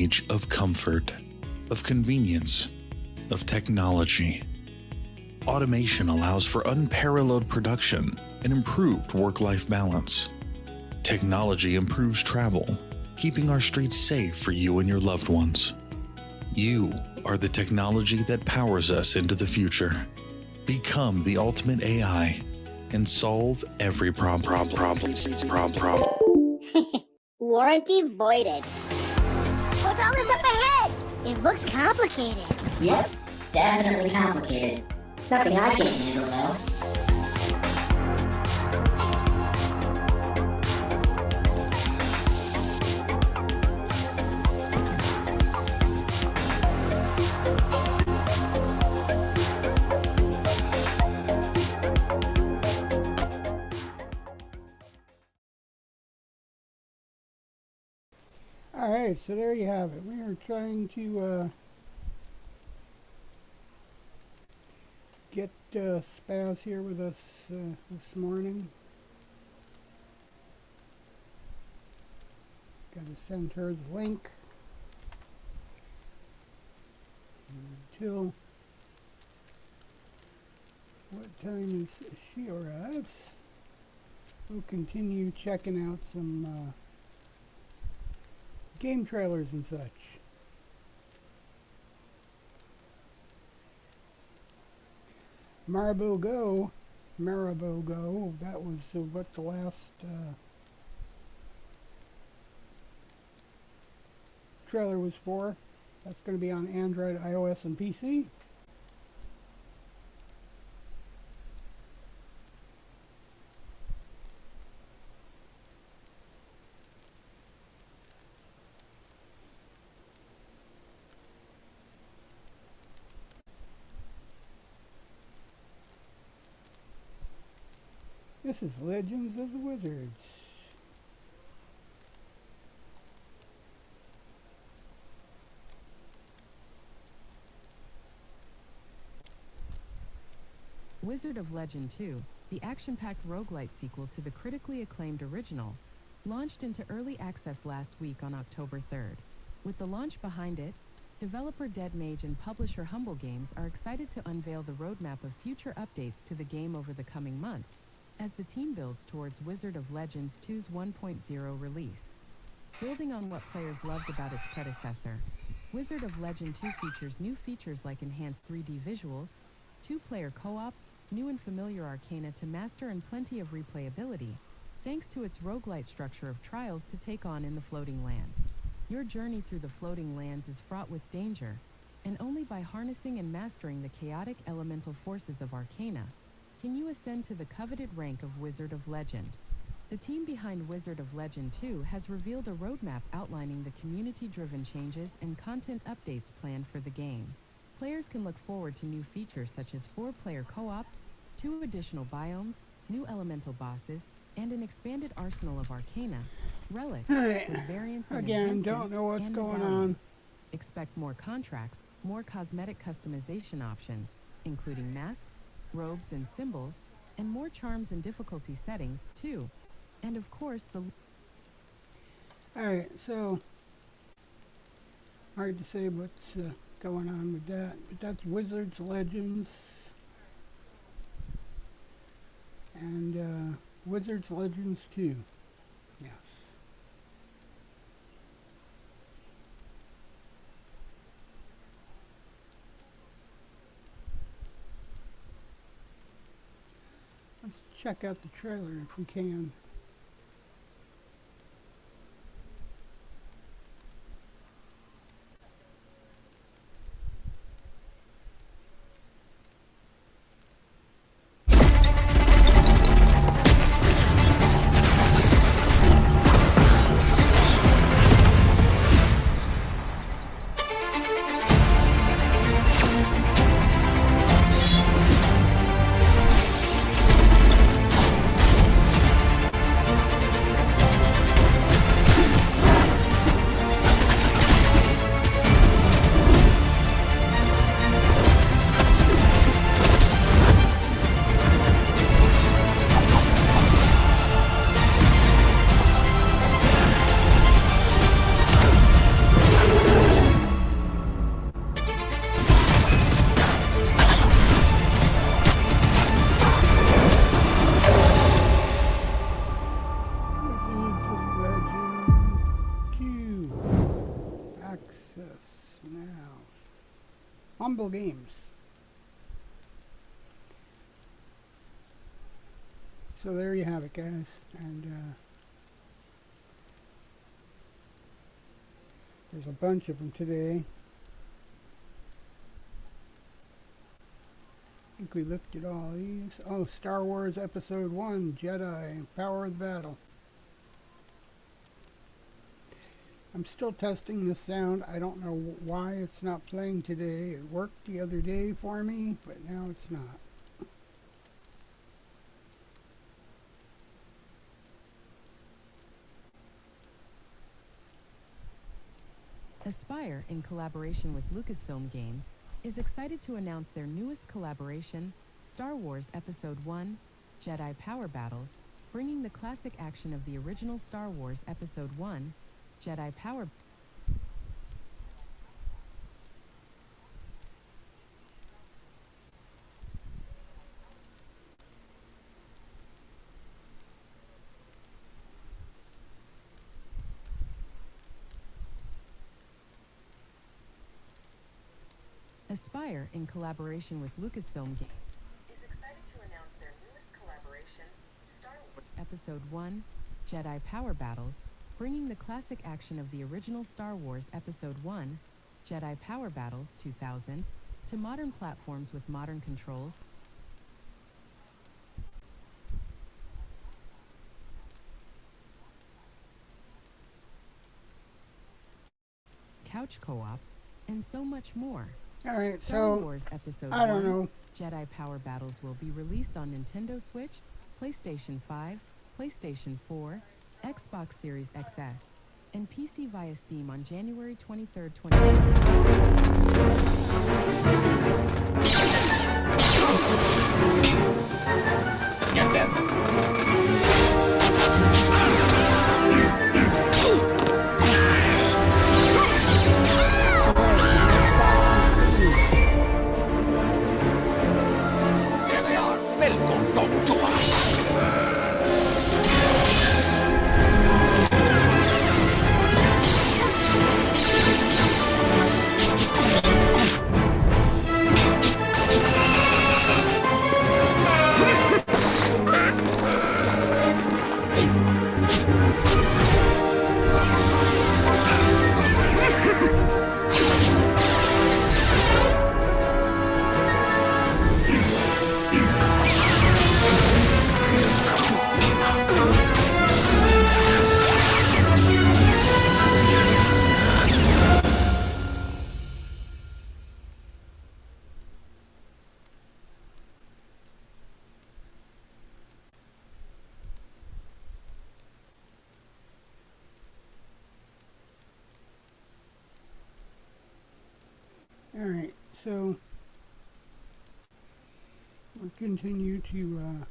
age of comfort, of convenience, of technology. Automation allows for unparalleled production and improved work-life balance. Technology improves travel, keeping our streets safe for you and your loved ones. You are the technology that powers us into the future. Become the ultimate AI and solve every problem. Warranty voided. What's all this up ahead? It looks complicated. Yep, definitely complicated. Nothing I can't handle though. Alright, so there you have it. We are trying to get Spaz here with us this morning. Got to send her the link. Until what time is she arrives, we'll continue checking out some game trailers and such. Marabo Go, that was what the last trailer was for. That's going to be on Android, iOS, and PC. This is Legends of the Wizards. Wizard of Legend 2, the action-packed roguelite sequel to the critically acclaimed original, launched into early access last week on October 3rd. With the launch behind it, developer Dead Mage and publisher Humble Games are excited to unveil the roadmap of future updates to the game over the coming months, as the team builds towards Wizard of Legends 2's 1.0 release. Building on what players loved about its predecessor, Wizard of Legend 2 features new features like enhanced 3D visuals, 2-player co-op, new and familiar arcana to master, and plenty of replayability, thanks to its roguelite structure of trials to take on in the floating lands. Your journey through the floating lands is fraught with danger, and only by harnessing and mastering the chaotic elemental forces of arcana can you ascend to the coveted rank of Wizard of Legend. The team behind Wizard of Legend 2 has revealed a roadmap outlining the community-driven changes and content updates planned for the game. Players can look forward to new features such as 4-player co-op, 2 additional biomes, new elemental bosses, and an expanded arsenal of arcana, relics, with variants and Again, don't know what's going on. Expect more contracts, more cosmetic customization options, including masks, robes and symbols, and more charms and difficulty settings, too. And of course, the... Alright, so hard to say what's going on with that, but that's Wizards Legends and Wizards Legends 2. Yes. Let's check out the trailer if we can. Ramble games. So there you have it, guys. And there's a bunch of them today. I think we looked at all these. Oh, Star Wars Episode 1, Jedi, Power of the Battle. I'm still testing the sound. I don't know why it's not playing today. It worked the other day for me, but now it's not. Aspire, in collaboration with Lucasfilm Games, is excited to announce their newest collaboration, Star Wars Episode 1, Jedi Power Battles, bringing the classic action of the original Star Wars Episode 1, Jedi Power Aspire, in collaboration with Lucasfilm Games, is excited to announce their newest collaboration, Star Wars Episode 1, Jedi Power Battles, bringing the classic action of the original Star Wars Episode 1, Jedi Power Battles 2000, to modern platforms with modern controls, couch co-op, and so much more. All right, Star so Wars Episode I don't 1, know. Jedi Power Battles will be released on Nintendo Switch, PlayStation 5, PlayStation 4, Xbox Series XS, and PC via Steam on January 23rd, All right, so we'll continue to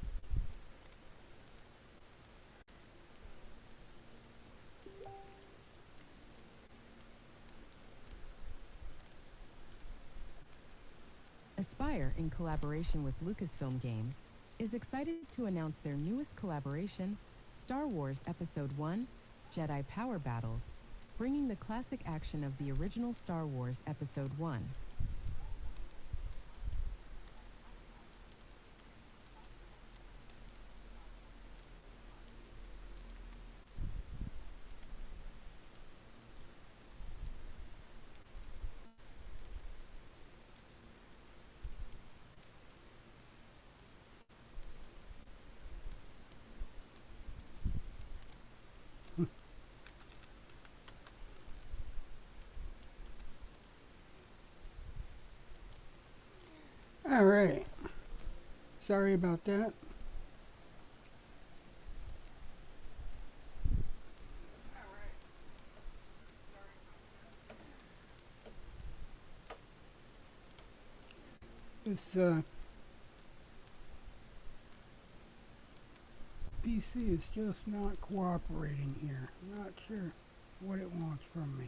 Aspire, in collaboration with Lucasfilm Games, is excited to announce their newest collaboration, Star Wars Episode 1, Jedi Power Battles, bringing the classic action of the original Star Wars Episode 1. all right. Sorry about that. This PC is just not cooperating here. I'm not sure what it wants from me.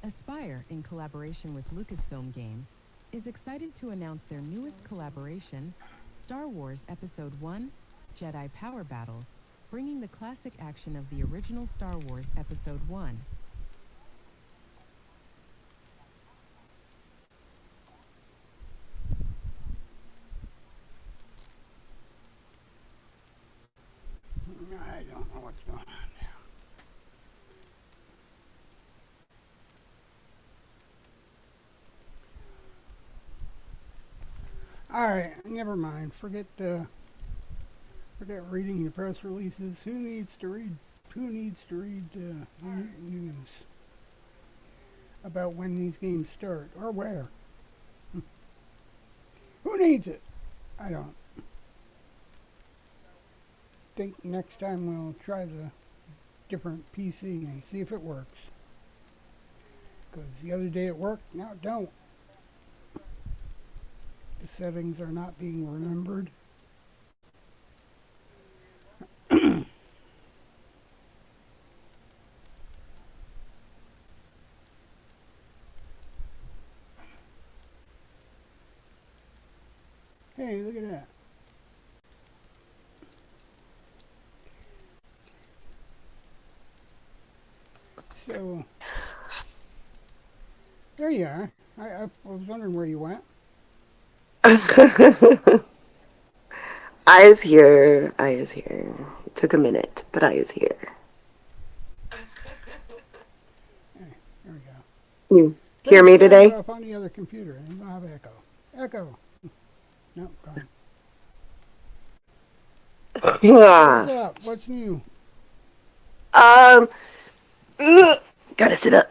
Aspire, in collaboration with Lucasfilm Games, is excited to announce their newest collaboration, Star Wars Episode 1, Jedi Power Battles, bringing the classic action of the original Star Wars Episode 1. I don't know what's going on now. All right, never mind. Forget reading the press releases. Who needs to read news about when these games start or where? Who needs it? I don't. Think next time we'll try the different PC and see if it works. Because the other day it worked, now it don't. The settings are not being remembered. Hey, look at that. So, there you are. I was wondering where you went. I is here. It took a minute, but I is here. Hey, there we go. You hear me today? Up on the other computer. You don't have echo. Echo. No, gone. What's up? What's new? Gotta sit up.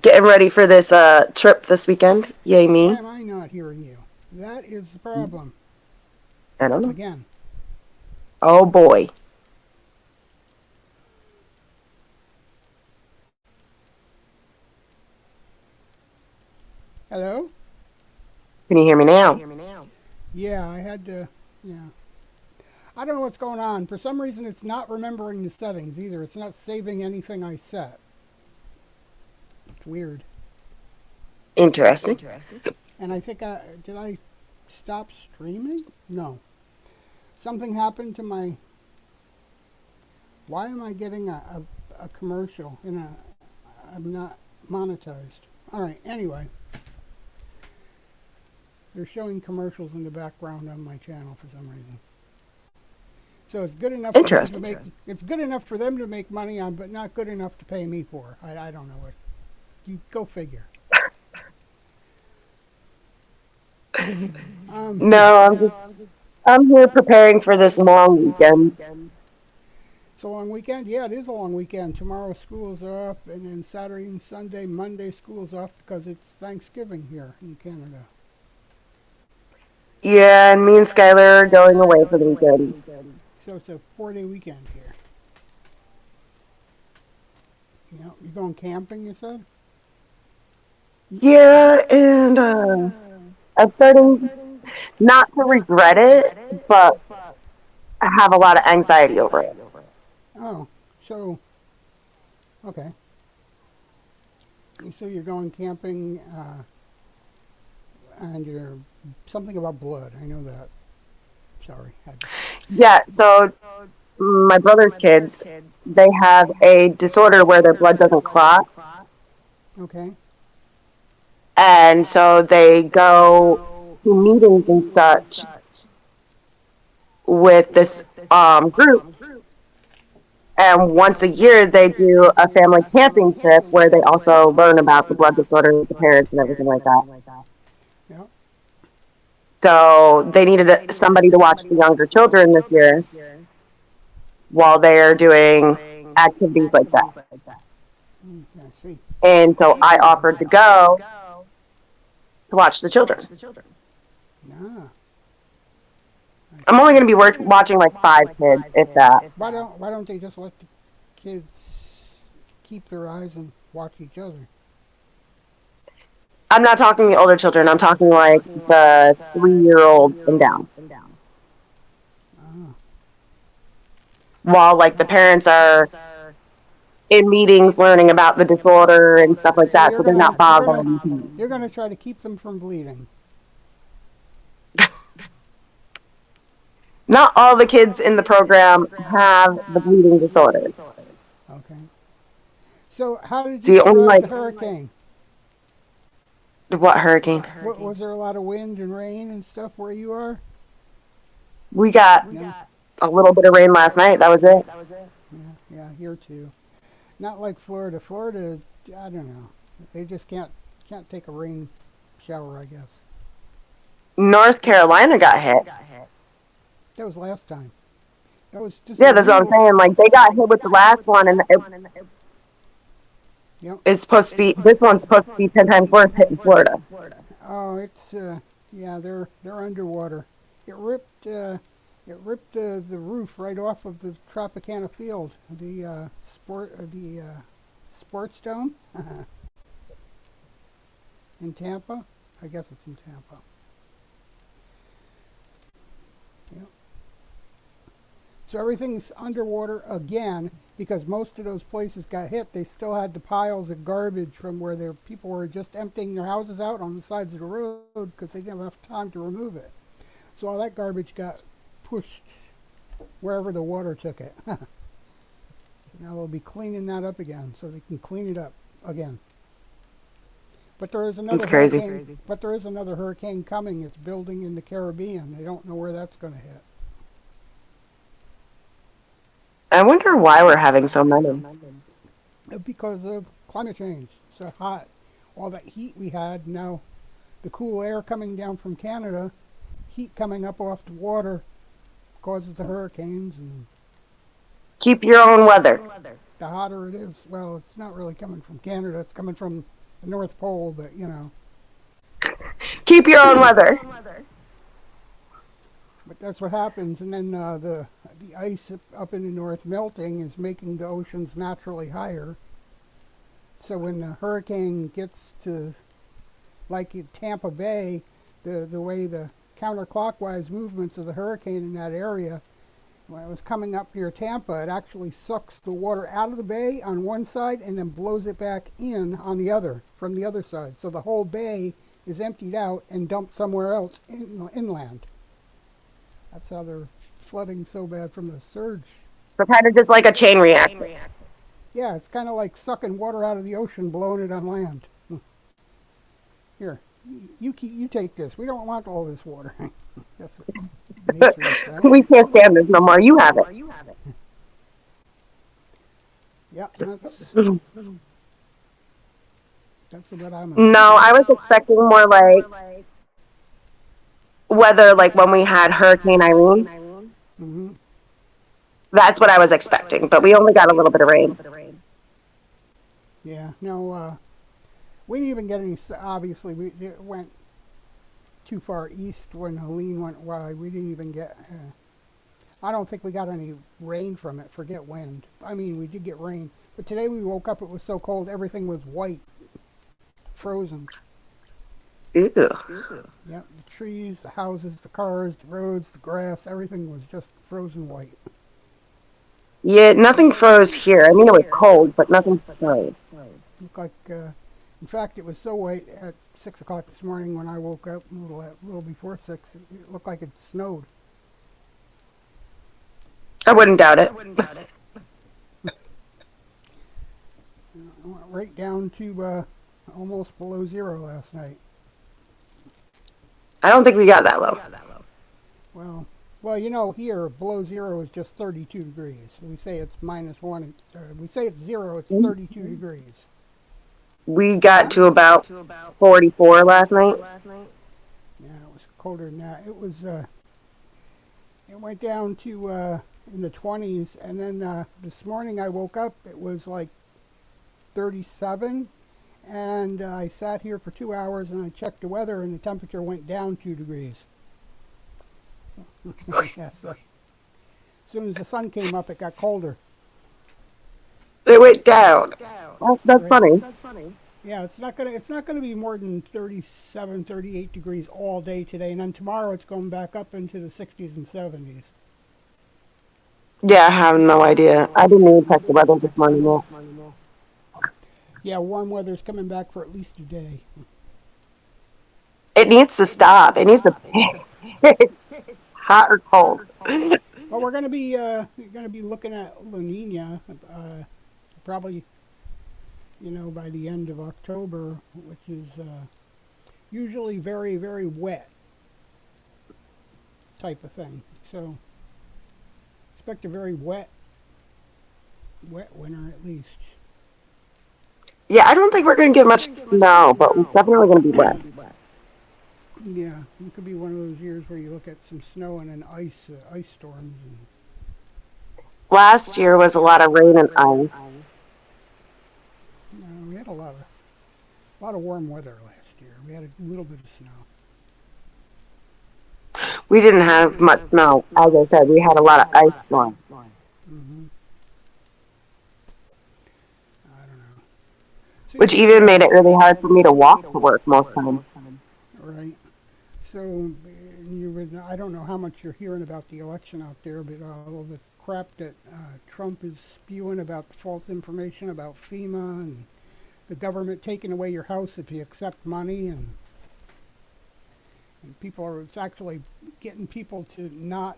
Getting ready for this trip this weekend. Yay me. Why am I not hearing you? That is the problem. I don't know. Again. Oh boy. Hello? Can you hear me now? Yeah, I had to, yeah. I don't know what's going on. For some reason, it's not remembering the settings either. It's not saving anything I set. It's weird. Interesting. And I think did I stop streaming? No. Something happened to my, why am I getting a commercial I'm not monetized. All right, anyway. They're showing commercials in the background on my channel for some reason. So it's good enough for them to make. It's good enough for them to make money on, but not good enough to pay me for. I don't know what. You go figure. I'm here preparing for this long weekend. It's a long weekend? Yeah, it is a long weekend. Tomorrow schools are up, and then Saturday and Sunday, Monday school's off because it's Thanksgiving here in Canada. Yeah, and me and Skylar are going away for the weekend. So it's a 4-day weekend here. Yeah, you're going camping, you said? Yeah, and I'm starting not to regret it, but I have a lot of anxiety over it. Oh, so, okay. So you're going camping, and you're something about blood. I know that. Sorry. Yeah, so my brother's kids, they have a disorder where their blood doesn't clot. Okay. And so they go to meetings and such with this group. And once a year, they do a family camping trip where they also learn about the blood disorder with the parents and everything like that. Yep. So they needed somebody to watch the younger children this year while they are doing activities like that. I see. And so I offered to go to watch the children. Ah. I'm only going to be watching like 5 kids, if that. Why don't they just let the kids keep their eyes and watch each other? I'm not talking the older children. I'm talking like the 3-year-old and down. Ah. While like the parents are in meetings learning about the disorder and stuff like that, so they're not bothering. You're going to try to keep them from bleeding. Not all the kids in the program have the bleeding disorders. Okay. So how did you See, only survive like the hurricane? what hurricane? Was there a lot of wind and rain and stuff where you are? We got No. a little bit of rain last night. That was it. Yeah, here too. Not like Florida. Florida, I don't know. They just can't take a rain shower, I guess. North Carolina got hit. That was last time. That was just Yeah, that's what I'm saying. Like they got hit with the last one, and Yep. it's supposed to be. This one's supposed to be 10 times worse hitting Florida. Oh, it's yeah, they're underwater. It ripped the roof right off of the Tropicana field, the sports dome in Tampa. I guess it's in Tampa. Yep. So everything's underwater again because most of those places got hit. They still had the piles of garbage from where their people were just emptying their houses out on the sides of the road because they didn't have enough time to remove it. So all that garbage got pushed wherever the water took it. So now they'll be cleaning that up again so they can clean it up again. But there is another hurricane. But there is another hurricane coming. It's building in the Caribbean. They don't know where that's going to hit. I wonder why we're having so many. Because of climate change. It's so hot. All that heat we had, now the cool air coming down from Canada, heat coming up off the water causes the hurricanes, and Keep your own weather. the hotter it is. Well, it's not really coming from Canada. It's coming from the North Pole, but you know. Keep your own weather. But that's what happens, and then the ice up in the north melting is making the oceans naturally higher. So when the hurricane gets to, like in Tampa Bay, the way the counterclockwise movements of the hurricane in that area, when it was coming up near Tampa, it actually sucks the water out of the bay on one side and then blows it back in on the other, from the other side. So the whole bay is emptied out and dumped somewhere else inland. That's how they're flooding so bad from the surge. So kind of just like a chain reaction. Yeah, it's kind of like sucking water out of the ocean, blowing it on land. Here, you take this. We don't want all this water. That's what nature is saying. We can't stand this no more. You have it. Yeah, that's what I'm. No, I was expecting more like weather like when we had Hurricane Irene. Mm-hmm. That's what I was expecting, but we only got a little bit of rain. Yeah, no, we didn't even get any. Obviously, it went too far east when Helene went wide. We didn't even get. I don't think we got any rain from it. Forget wind. I mean, we did get rain, but today we woke up. It was so cold. Everything was white, frozen. Ew. Yep, the trees, the houses, the cars, the roads, the grass, everything was just frozen white. Yeah, nothing froze here. I mean, it was cold, but nothing froze. Looked like, in fact, it was so white at 6 o'clock this morning when I woke up, a little before 6, it looked like it snowed. I wouldn't doubt it. It went right down to almost below zero last night. I don't think we got that low. Well, you know, here below zero is just 32 degrees. We say it's -1. We say it's zero. It's 32 degrees. We got to about 44 last night. Yeah, it was colder than that. It was. It went down to in the 20s, and then this morning I woke up. It was like 37. And I sat here for 2 hours and I checked the weather and the temperature went down 2 degrees. Yeah, so as soon as the sun came up, it got colder. It went down. That's funny. Yeah, it's not gonna be more than 37, 38 degrees all day today, and then tomorrow it's going back up into the 60s and 70s. Yeah, I have no idea. I didn't even check the weather this morning yet. Yeah, warm weather's coming back for at least a day. It needs to stop. It needs to. hot or cold. Well, we're going to be looking at La Nina, probably, by the end of October, which is usually very, very wet type of thing. So expect a very wet winter at least. Yeah, I don't think we're going to get much snow, but it's definitely going to be wet. Yeah, it could be one of those years where you look at some snow and then ice storms. Last year was a lot of rain and ice. No, we had a lot of warm weather last year. We had a little bit of snow. We didn't have much snow. As I said, we had a lot of ice storms. Mm-hmm. I don't know. So Which even made it really hard for me to walk to work most times. Right. So I don't know how much you're hearing about the election out there, but all the crap that Trump is spewing about false information about FEMA and the government taking away your house if you accept money, and it's actually getting people to not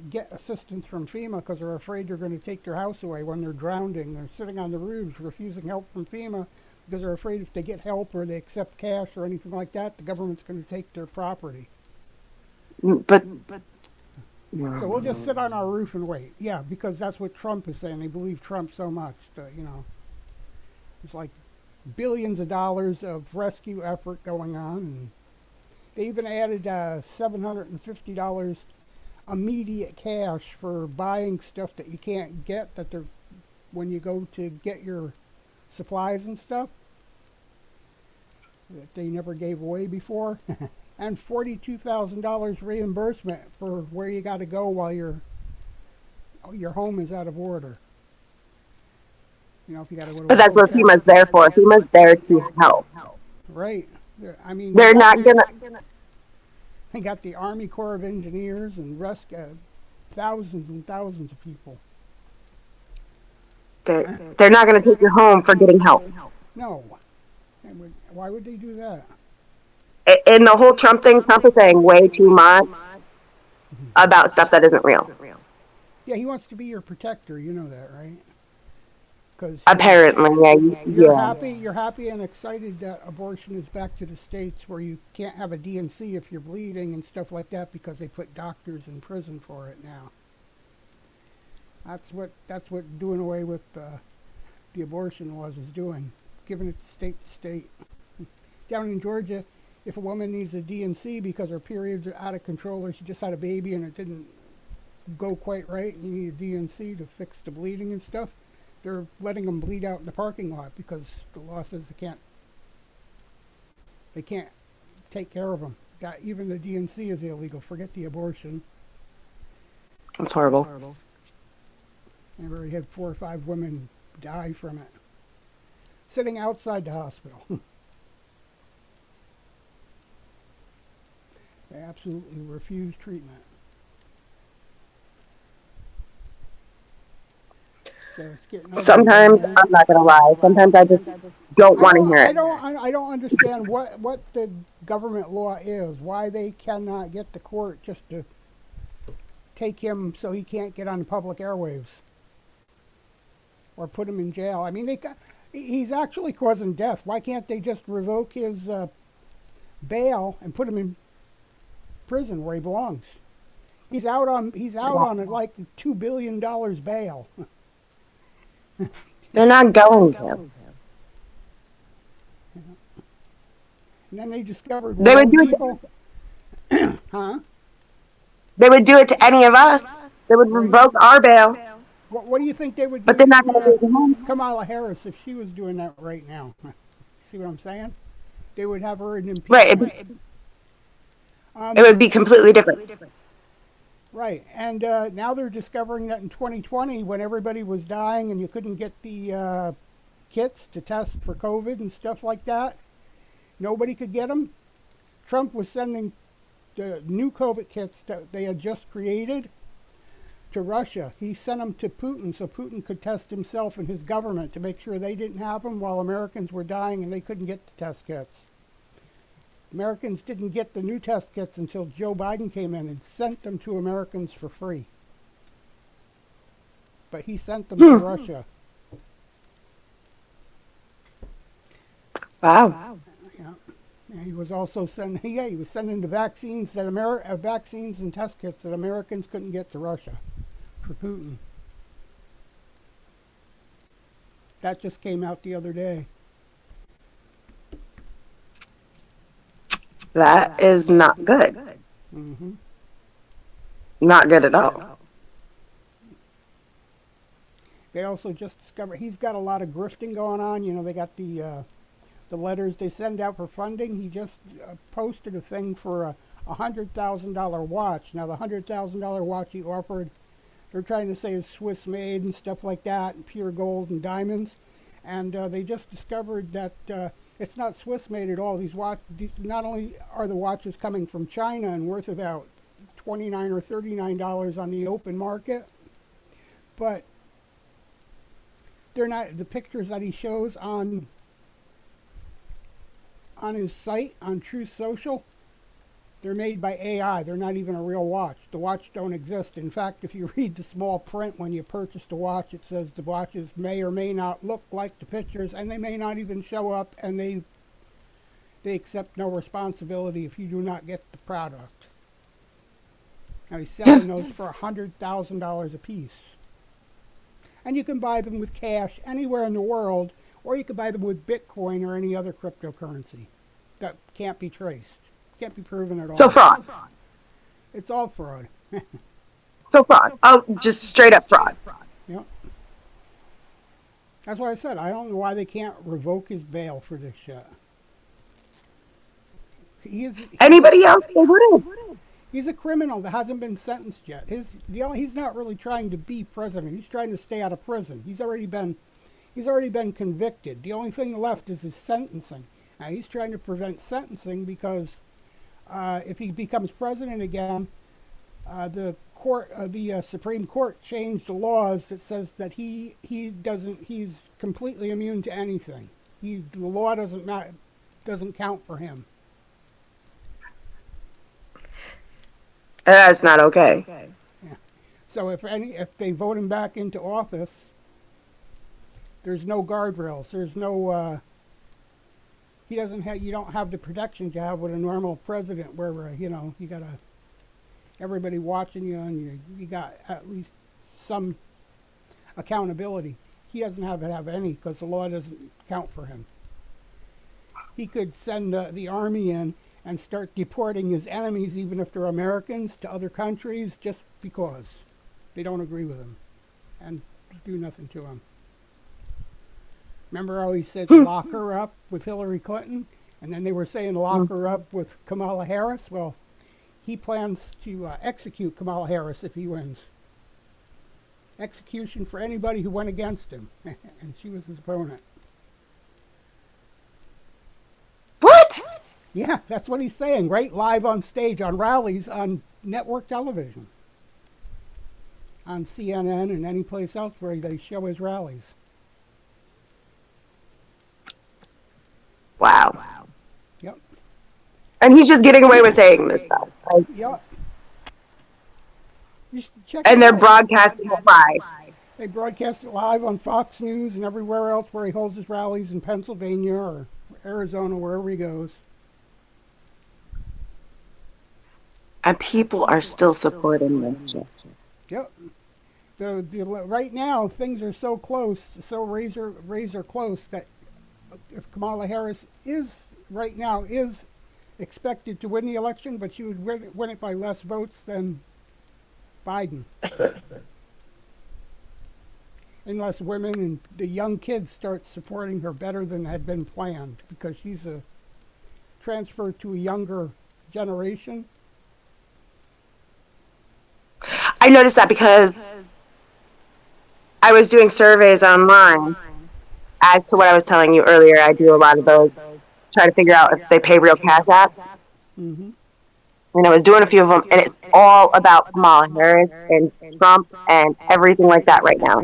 get assistance from FEMA because they're afraid they're going to take their house away when they're drowning. They're sitting on the roofs refusing help from FEMA because they're afraid if they get help or they accept cash or anything like that, the government's going to take their property. But So we'll just sit on our roof and wait. Yeah, because that's what Trump is saying. They believe Trump so much that, it's like billions of dollars of rescue effort going on. And they even added $750 immediate cash for buying stuff that you can't get when you go to get your supplies and stuff that they never gave away before. And $42,000 reimbursement for where you got to go while your home is out of order. If you got to go to. But that's what FEMA's there for. FEMA's there to help. Right. They're not gonna. They got the Army Corps of Engineers and thousands and thousands of people. They're not gonna take you home for getting help. No. Why would they do that? In the whole Trump thing, Trump is saying way too much about stuff that isn't real. Yeah, he wants to be your protector. You know that, right? Because apparently, You're happy and excited that abortion is back to the states where you can't have a D&C if you're bleeding and stuff like that because they put doctors in prison for it now. That's what doing away with the abortion laws is doing, giving it state to state. Down in Georgia, if a woman needs a D&C because her periods are out of control or she just had a baby and it didn't go quite right and you need a D&C to fix the bleeding and stuff, they're letting them bleed out in the parking lot because the law says they can't take care of them. Even the D&C is illegal. Forget the abortion. That's horrible. I've already had 4 or 5 women die from it, sitting outside the hospital. They absolutely refuse treatment. So it's getting sometimes, I'm not going to lie, sometimes I just don't want to hear it. I don't understand what the government law is, why they cannot get the court just to take him so he can't get on the public airwaves or put him in jail. I mean, he's actually causing death. Why can't they just revoke his bail and put him in prison where he belongs? He's out on like $2 billion bail. They're not going to. And then they discovered they would do people. Huh? They would do it to any of us. They would revoke our bail. What do you think they would do? But they're not going to do it. Kamala Harris, if she was doing that right now. See what I'm saying? They would have her in impeachment. Right. It would be completely different. Right. And now they're discovering that in 2020, when everybody was dying and you couldn't get the kits to test for COVID and stuff like that, nobody could get them. Trump was sending the new COVID kits that they had just created to Russia. He sent them to Putin so Putin could test himself and his government to make sure they didn't have them while Americans were dying and they couldn't get the test kits. Americans didn't get the new test kits until Joe Biden came in and sent them to Americans for free. But he sent them to Russia. Wow. Yeah. And he was also sending. Yeah, he was sending the vaccines vaccines and test kits that Americans couldn't get to Russia for Putin. That just came out the other day. That is not good. Mm-hmm. Not good at all. They also just discovered he's got a lot of grifting going on. You know, they got the letters they send out for funding. He just posted a thing for a $100,000 watch. Now, the $100,000 watch he offered, they're trying to say is Swiss made and stuff like that, and pure gold and diamonds. And they just discovered that it's not Swiss made at all. These not only are the watches coming from China and worth about $29 or $39 on the open market, but they're not. The pictures that he shows on his site on Truth Social, they're made by AI. They're not even a real watch. The watch don't exist. In fact, if you read the small print when you purchase the watch, it says the watches may or may not look like the pictures, and they may not even show up, and they accept no responsibility if you do not get the product. Now, he's selling those for $100,000 a piece. And you can buy them with cash anywhere in the world, or you can buy them with Bitcoin or any other cryptocurrency that can't be traced. Can't be proven at all. So fraud. It's all fraud. So fraud. Oh, just straight up fraud. Yep. That's why I said I don't know why they can't revoke his bail for this shit. Anybody else, they wouldn't. He's a criminal that hasn't been sentenced yet. He's not really trying to be president. He's trying to stay out of prison. He's already been convicted. The only thing left is his sentencing. Now, he's trying to prevent sentencing because if he becomes president again, the Supreme Court changed the laws that says that he's completely immune to anything. The law doesn't count for him. That's not okay. Yeah. So if they vote him back into office, there's no guardrails. There's no. You don't have the protections you have with a normal president, where you got everybody watching you, and you got at least some accountability. He doesn't have any because the law doesn't count for him. He could send the army in and start deporting his enemies, even if they're Americans, to other countries just because they don't agree with him, and do nothing to him. Remember how he said lock her up with Hillary Clinton, and then they were saying lock her up with Kamala Harris? Well, he plans to execute Kamala Harris if he wins. Execution for anybody who went against him, and she was his opponent. What? Yeah, that's what he's saying, right? Live on stage, on rallies, on network television. On CNN and any place else where they show his rallies. Wow. Yep. And he's just getting away with saying this stuff. Yep. And they're broadcasting it live. They broadcast it live on Fox News and everywhere else where he holds his rallies in Pennsylvania or Arizona, wherever he goes. And people are still supporting this shit. Yep. Right now, things are so close, so razor close, that if Kamala Harris is expected to win the election, but she would win it by less votes than Biden. Unless women and the young kids start supporting her better than had been planned, because she's a transfer to a younger generation. I noticed that because I was doing surveys online as to what I was telling you earlier. I do a lot of those, try to figure out if they pay real cash apps. Mm-hmm. And I was doing a few of them, and it's all about Kamala Harris and Trump and everything like that right now.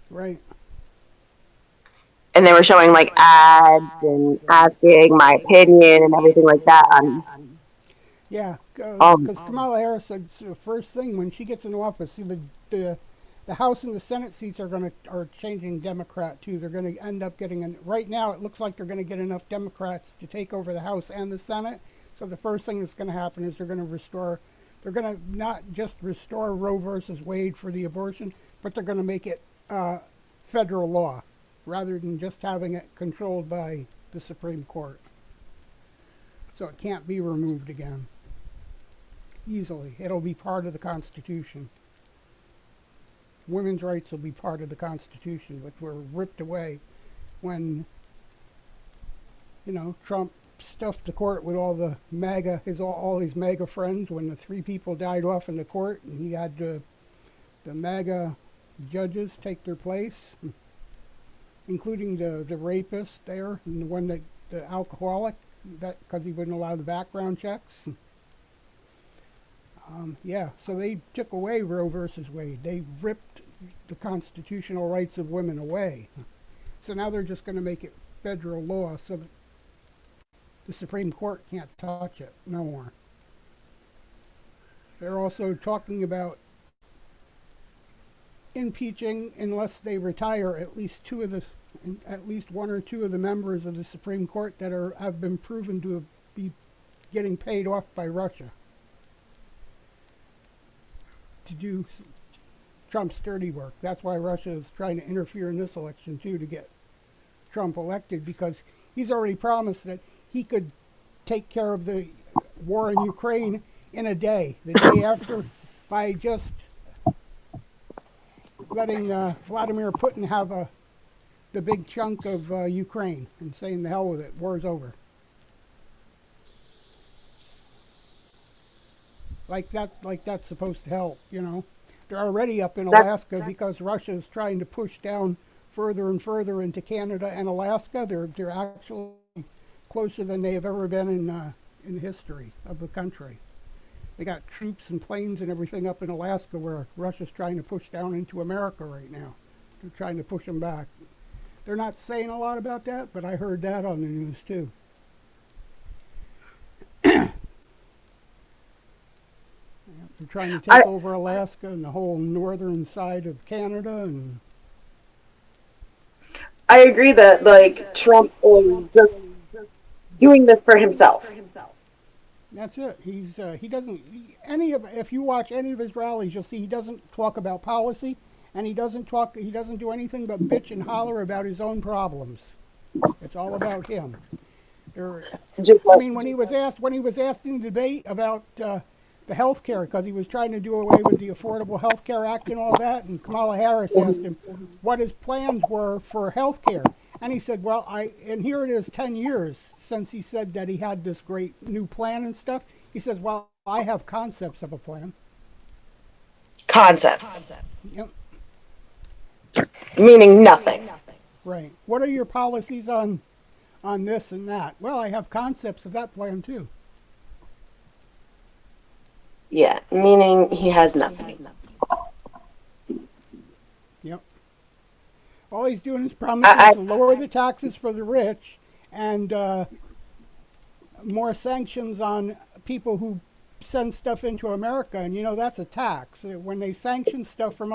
Right. and they were showing like ads and asking my opinion and everything like that on Yeah, all. because Kamala Harris said the first thing when she gets in office, see the House and the Senate seats are changing Democrat too. They're going to end up getting right now. It looks like they're going to get enough Democrats to take over the House and the Senate. So the first thing that's going to happen is they're going to not just restore Roe versus Wade for the abortion, but they're going to make it federal law rather than just having it controlled by the Supreme Court. So it can't be removed again easily. It'll be part of the Constitution. Women's rights will be part of the Constitution, which were ripped away when, Trump stuffed the court with all the MAGA, all his MAGA friends when the 3 people died off in the court, and he had the MAGA judges take their place, including the rapist there and the one the alcoholic, because he wouldn't allow the background checks. So they took away Roe versus Wade. They ripped the constitutional rights of women away. So now they're just going to make it federal law so that the Supreme Court can't touch it no more. They're also talking about impeaching, unless they retire, at least 1 or 2 of the members of the Supreme Court that have been proven to be getting paid off by Russia to do Trump's dirty work. That's why Russia is trying to interfere in this election too, to get Trump elected, because he's already promised that he could take care of the war in Ukraine in a day, the day after, by just letting Vladimir Putin have the big chunk of Ukraine and saying the hell with it, war's over. Like that's supposed to help, They're already up in Alaska because Russia is trying to push down further and further into Canada and Alaska. They're actually closer than they have ever been in the history of the country. They got troops and planes and everything up in Alaska where Russia's trying to push down into America right now. They're trying to push them back. They're not saying a lot about that, but I heard that on the news too. They're trying to take over Alaska and the whole northern side of Canada. And I agree that Trump is just doing this for himself. That's it. He doesn't if you watch any of his rallies, you'll see he doesn't talk about policy, and he doesn't do anything but bitch and holler about his own problems. It's all about him. When he was asked in debate about the health care, because he was trying to do away with the Affordable Health Care Act and all that, and Kamala Harris asked him what his plans were for health care. And he said, and here it is 10 years since he said that he had this great new plan and stuff. He says, well, I have concepts of a plan. Concepts. Yep. Meaning nothing. Right. What are your policies on this and that? Well, I have concepts of that plan too. Yeah, meaning he has nothing. Yep. All he's doing is promising to lower the taxes for the rich and more sanctions on people who send stuff into America. And, that's a tax. When they sanction stuff from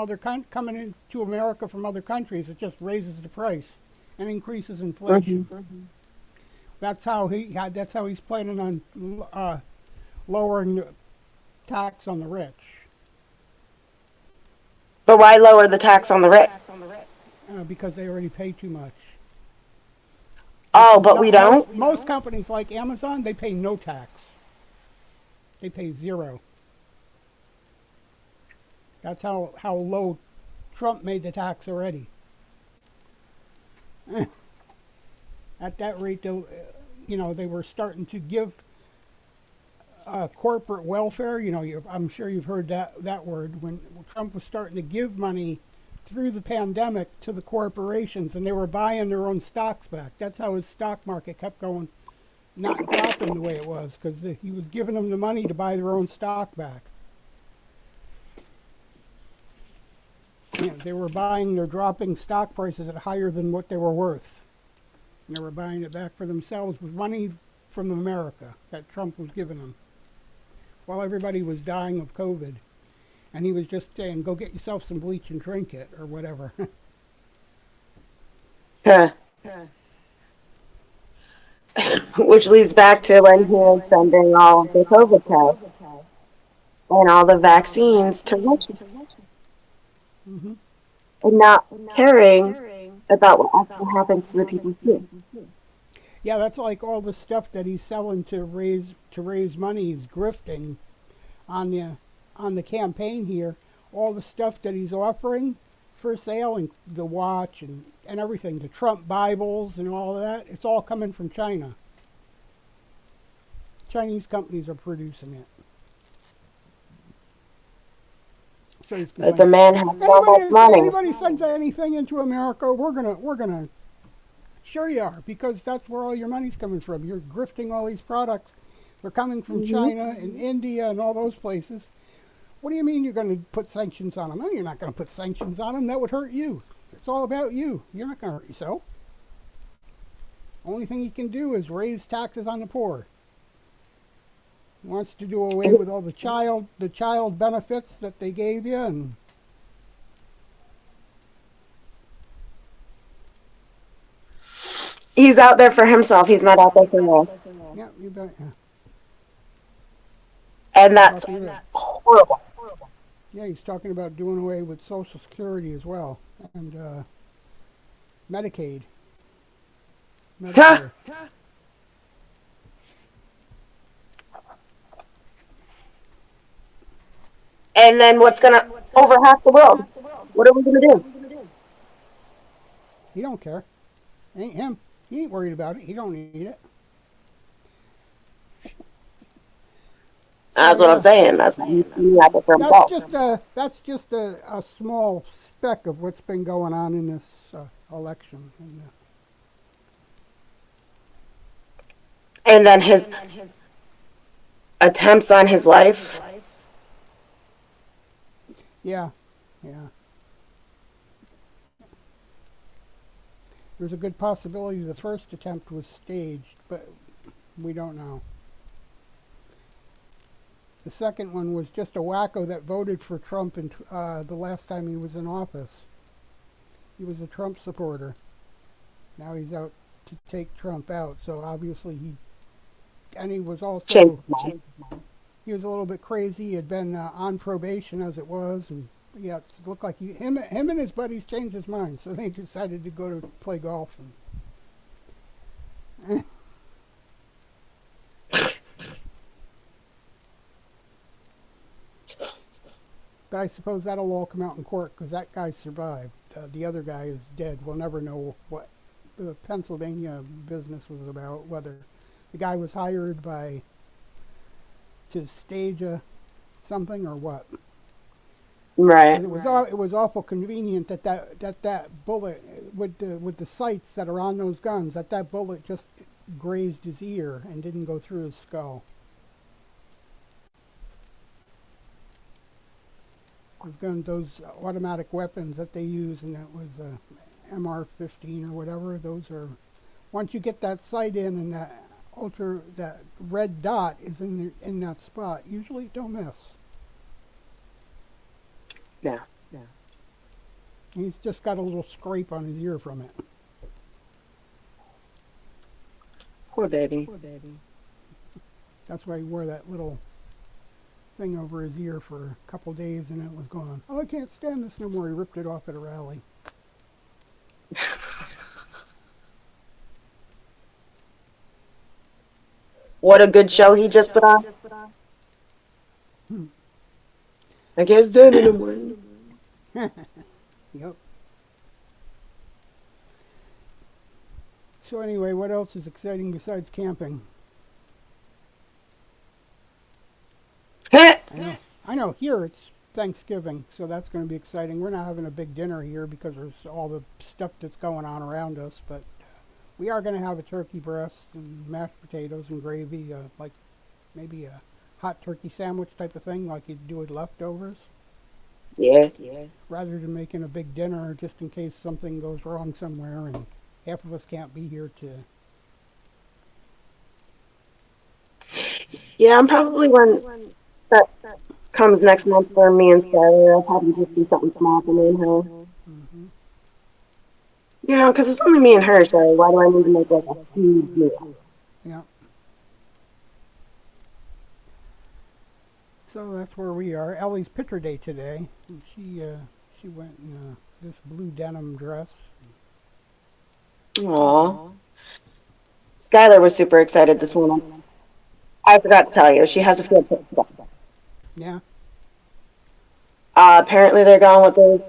coming into America from other countries, it just raises the price and increases inflation. Mm-hmm. That's how he's planning on lowering the tax on the rich. But why lower the tax on the rich? Because they already pay too much. Oh, but we don't? Most companies like Amazon, they pay no tax. They pay 0. That's how low Trump made the tax already. At that rate, they were starting to give corporate welfare. I'm sure you've heard that word. When Trump was starting to give money through the pandemic to the corporations, and they were buying their own stocks back. That's how his stock market kept going, not dropping the way it was, because he was giving them the money to buy their own stock back. They were buying their dropping stock prices at higher than what they were worth. And they were buying it back for themselves with money from America that Trump was giving them. While everybody was dying of COVID. And he was just saying, go get yourself some bleach and drink it, or whatever. Huh. Which leads back to when he was sending all the COVID tests and all the vaccines to Russia. Mm-hmm. And not caring about what actually happens to the people here. Yeah, that's like all the stuff that he's selling to raise money. He's grifting on the campaign here. All the stuff that he's offering for sale, and the watch and everything, the Trump Bibles and all of that, it's all coming from China. Chinese companies are producing it. So he's but the man has so much money. If anybody sends anything into America, we're gonna sure you are, because that's where all your money's coming from. You're grifting all these products. They're coming from China and India and all those places. What do you mean you're going to put sanctions on them? No, you're not going to put sanctions on them. That would hurt you. It's all about you. You're not going to hurt yourself. Only thing he can do is raise taxes on the poor. He wants to do away with all the child benefits that they gave you, and He's out there for himself. He's not out there for us. yeah, you bet. Yeah. And that's horrible. Yeah, he's talking about doing away with Social Security as well, and Medicaid. Medicare. And then what's going to over half the world? What are we going to do? He don't care. Ain't him. He ain't worried about it. He don't need it. That's what I'm saying. That's not for himself. That's just a small speck of what's been going on in this election. And then his attempts on his life. Yeah. There's a good possibility the first attempt was staged, but we don't know. The second one was just a wacko that voted for Trump in the last time he was in office. He was a Trump supporter. Now he's out to take Trump out, so obviously he was also, he was a little bit crazy. He had been on probation as it was, and yeah, it looked like him and his buddies changed his mind, so they decided to go to play golf. But I suppose that'll all come out in court, because that guy survived. The other guy is dead. We'll never know what the Pennsylvania business was about, whether the guy was hired to stage something or what. Right. It was awful convenient that bullet with the sights that are on those guns, that bullet just grazed his ear and didn't go through his skull. Those automatic weapons that they use, and that was MR-15 or whatever. Those are, once you get that sight in and that red dot is in that spot, usually don't miss. Yeah. He's just got a little scrape on his ear from it. Poor baby. That's why he wore that little thing over his ear for a couple days, and it was gone. Oh, I can't stand this no more. He ripped it off at a rally. What a good show he just put on. I can't stand it anymore. Yep. So anyway, what else is exciting besides camping? I know, here it's Thanksgiving, so that's going to be exciting. We're not having a big dinner here because there's all the stuff that's going on around us, but we are going to have a turkey breast and mashed potatoes and gravy, like maybe a hot turkey sandwich type of thing, like you'd do with leftovers. Yeah. Rather than making a big dinner just in case something goes wrong somewhere. And half of us can't be here to. Yeah, I'm probably when that comes next month for me and Skylar. I'll probably just do something small for me and her. Hmm. You know, because it's only me and her, so why do I need to make like a huge meal? Yeah. So that's where we are. Ellie's picture day today. And she went in this blue denim dress. Aw. Skylar was super excited this morning. I forgot to tell you, she has a field trip today. Yeah. Apparently they're going with the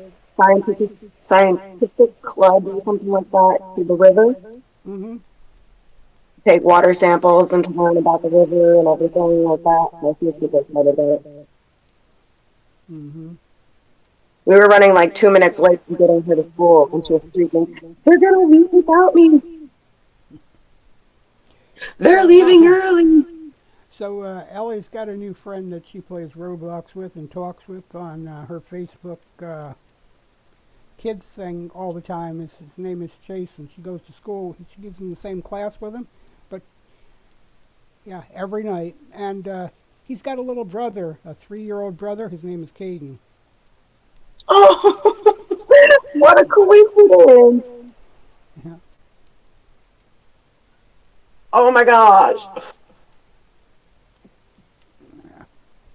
scientific club or something like that to the river. Mm-hmm. Take water samples and to learn about the river and everything like that. So she's super excited about it. Mm-hmm. We were running like 2 minutes late to getting her to school, and she was freaking, "They're gonna leave without me. They're leaving early." So Ellie's got a new friend that she plays Roblox with and talks with on her Facebook kids thing all the time. His name is Chase, and she goes to school. She gets in the same class with him, but yeah, every night. And he's got a little brother, a 3-year-old brother. His name is Caden. Oh, what a coincidence! Yeah. Oh my gosh.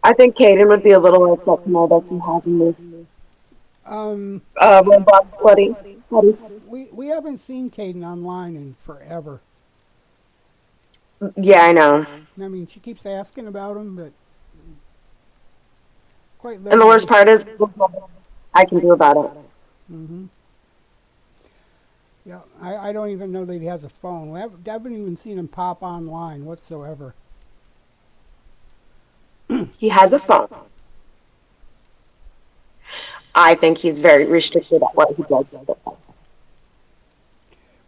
I think Kaden would be a little upset to know that she has this Roblox buddy. We haven't seen Caden online in forever. Yeah, I know. I mean, she keeps asking about him, but quite literally. And the worst part is, I can do about it. Mm-hmm. Yeah, I don't even know that he has a phone. I haven't even seen him pop online whatsoever. He has a phone. I think he's very restricted at what he does with it.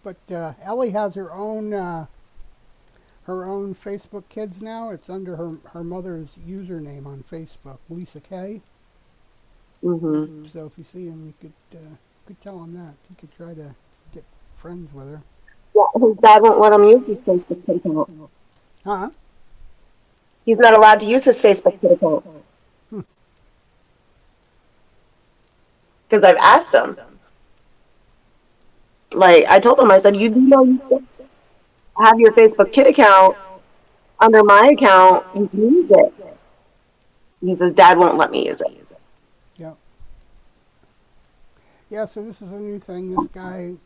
But Ellie has her own Facebook Kids now. It's under her mother's username on Facebook, Lisa K. Mm-hmm. So if you see him, you could tell him that. You could try to get friends with her. Yeah, his dad won't let him use his Facebook kid account. Huh? He's not allowed to use his Facebook kid account. Because I've asked him. Like, I told him, I said, you do know you can have your Facebook kid account under my account. You can use it. He says, Dad won't let me use it. Yeah. Yeah, so this is a new thing. This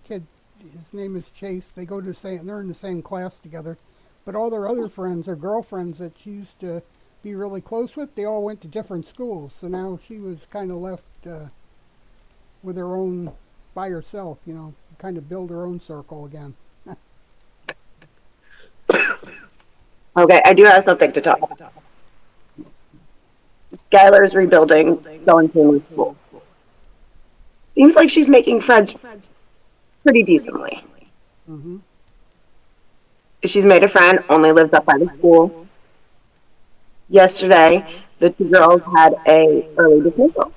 kid, his name is Chase. They're in the same class together. But all their other friends, their girlfriends that she used to be really close with, they all went to different schools. So now she was kind of left with her own, by herself, kind of build her own circle again. Okay, I do have something to talk about. Skylar's rebuilding, going to a new school. Seems like she's making friends pretty decently. Mm-hmm. She's made a friend, only lives up by the school. Yesterday, the two girls had a early dismissal.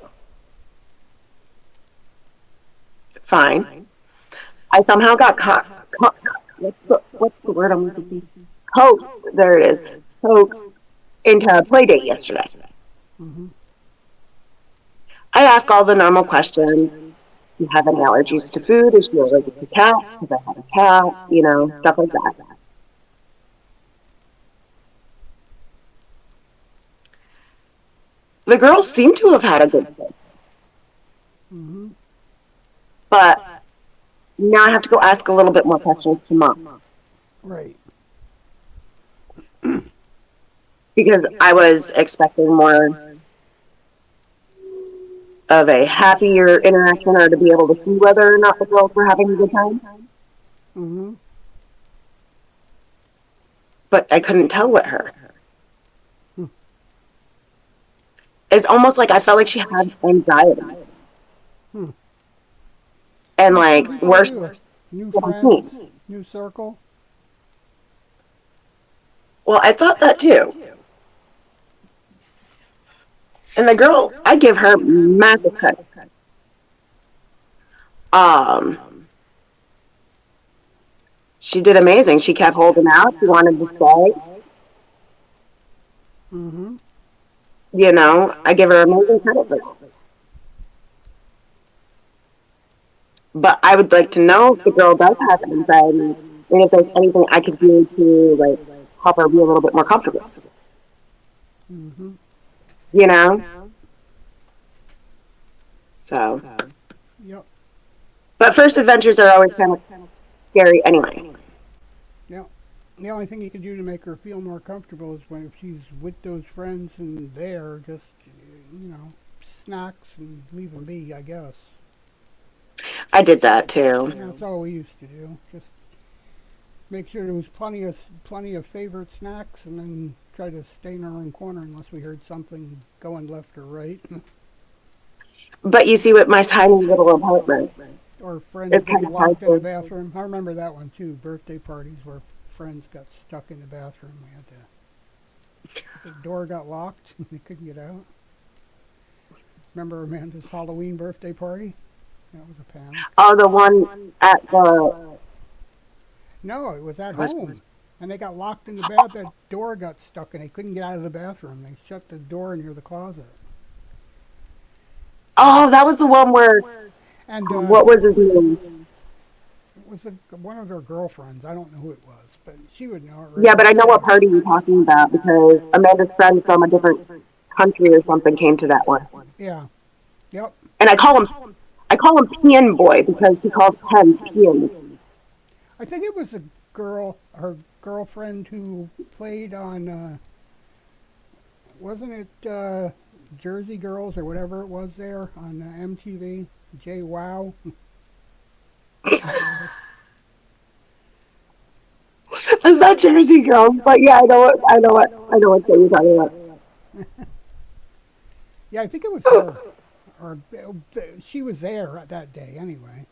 Fine. I somehow got what's the word I'm looking for? Coaxed, there it is. Coaxed into a play date yesterday. Mm-hmm. I ask all the normal questions. Do you have any allergies to food? Is she allergic to cats? Because I have a cat, stuff like that. The girls seem to have had a good day. Mm-hmm. But now I have to go ask a little bit more questions to Mom. Right. Because I was expecting more of a happier interaction or to be able to see whether or not the girls were having a good time. Mm-hmm. But I couldn't tell with her. It's almost like I felt like she had anxiety. And like, worse. New friends, new circle. Well, I thought that too. And the girl, I give her massive credit. She did amazing. She kept holding out. She wanted to stay. Mm-hmm. You know, I give her amazing credit for that. But I would like to know if the girl does have anxiety and if there's anything I could do to like help her be a little bit more comfortable. Mm-hmm. You know? So. Yep. But first adventures are always kind of scary anyway. Yep. The only thing you can do to make her feel more comfortable is when if she's with those friends and there, just, snacks and leave them be, I guess. I did that too. That's all we used to do. Just make sure there was plenty of favorite snacks, and then try to stay in our own corner unless we heard something going left or right. But you see, with my tiny little apartment, Or friends it's getting kind of locked hard in the to. bathroom. I remember that one too. Birthday parties where friends got stuck in the bathroom. We had to. The door got locked and they couldn't get out. Remember Amanda's Halloween birthday party? That was a panic. Oh, the one at the. No, it was at home. And they got locked in the bath. That door got stuck and they couldn't get out of the bathroom. They shut the door near the closet. Oh, that was the one where. And What was his name? it was one of their girlfriends. I don't know who it was, but she would know it. Right? Yeah, but I know what party you're talking about because Amanda's friend from a different country or something came to that one. Yeah. Yep. And I call him Peon Boy because he calls Ken Peon. I think it was her girlfriend who played on, wasn't it Jersey Girls or whatever it was there on MTV? J Wow. It's not Jersey Girls, but yeah, I know what show you're talking about. Yeah, I think it was her. Or she was there that day anyway.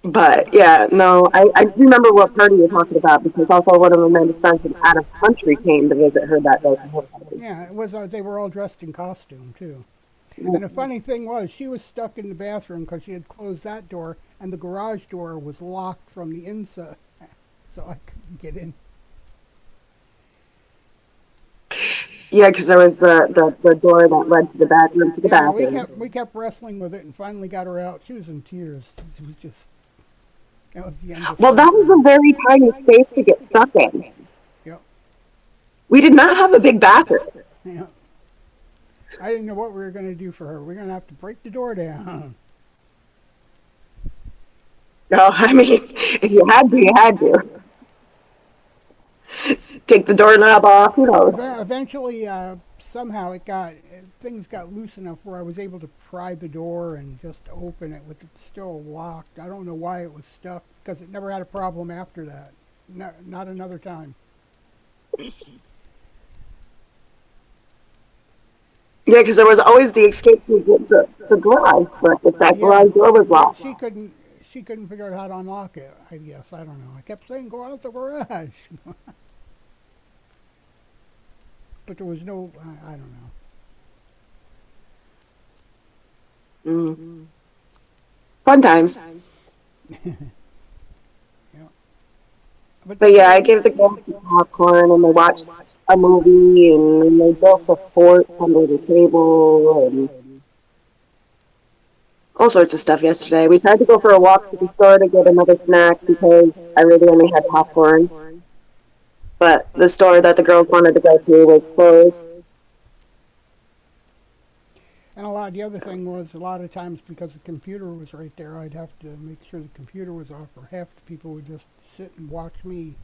But yeah, no, I do remember what party you're talking about because also one of Amanda's friends from out of country came to visit her that day. Yeah, it was. They were all dressed in costume too. And the funny thing was, she was stuck in the bathroom because she had closed that door, and the garage door was locked from the inside, so I couldn't get in. Yeah, because there was the door that led to the bathroom We kept wrestling with it and finally got her out. She was in tears. It was just that was the end of Well, that was a very tiny space to get stuck in. Yep. We did not have a big bathroom. Yeah. I didn't know what we were going to do for her. We're going to have to break the door down. No, I mean, if you had to, you had to. Take the doorknob off, who knows. Eventually, somehow things got loose enough where I was able to pry the door and just open it with it still locked. I don't know why it was stuck because it never had a problem after that. No, not another time. Yeah, because there was always the escape to get the garage, but if that garage door was locked. She couldn't figure out how to unlock it, I guess. I don't know. I kept saying, go out the garage. But there was no, I don't know. Fun times. Yeah. But yeah, I gave the girls some popcorn and they watched a movie and they built a fort under the table and all sorts of stuff yesterday. We tried to go for a walk to the store to get another snack because I really only had popcorn. But the store that the girls wanted to go to was closed. And the other thing was, a lot of times because the computer was right there, I'd have to make sure the computer was off, or half the people would just sit and watch me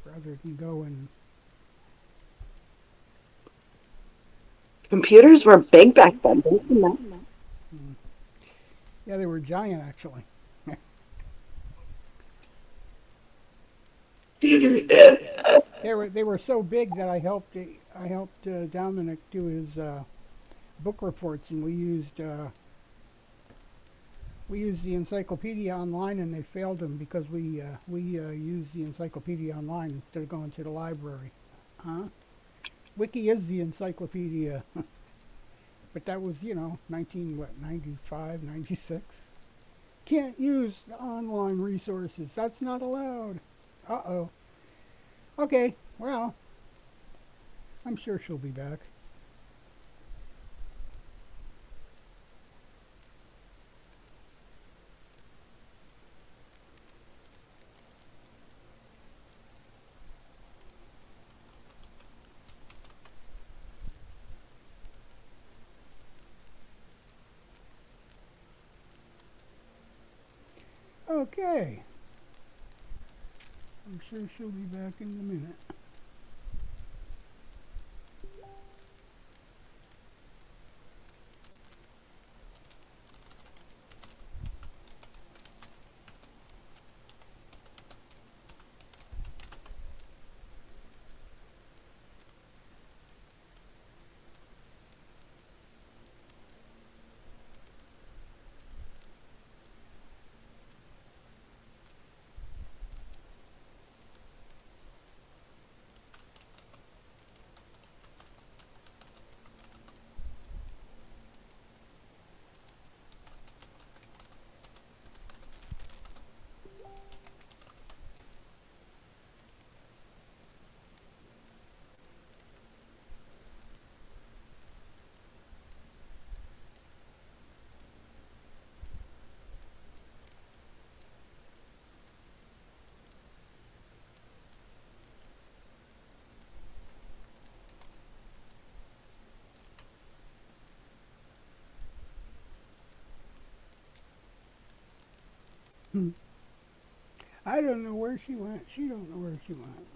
rather than go and... Computers were big back then, didn't you know? Yeah, they were giant, actually. They were so big that I helped Dominic do his book reports, and we used the encyclopedia online, and they failed him because we used the encyclopedia online instead of going to the library. Wiki is the encyclopedia, but that was 95, 96. Can't use the online resources. That's not allowed. Uh-oh. Okay, well, I'm sure she'll be back. Okay. I'm sure she'll be back in a minute. I don't know where she went. She don't know where she went.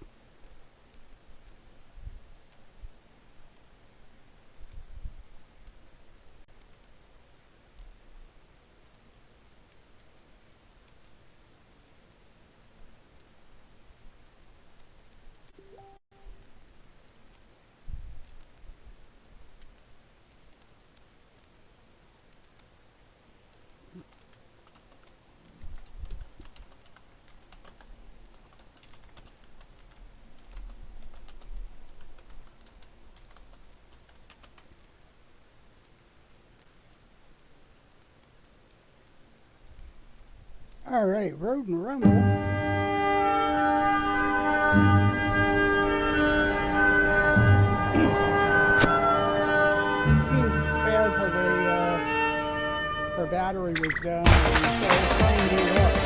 All right, Road and Rumble. Seems Spaz her battery was down, and so it's trying to do that.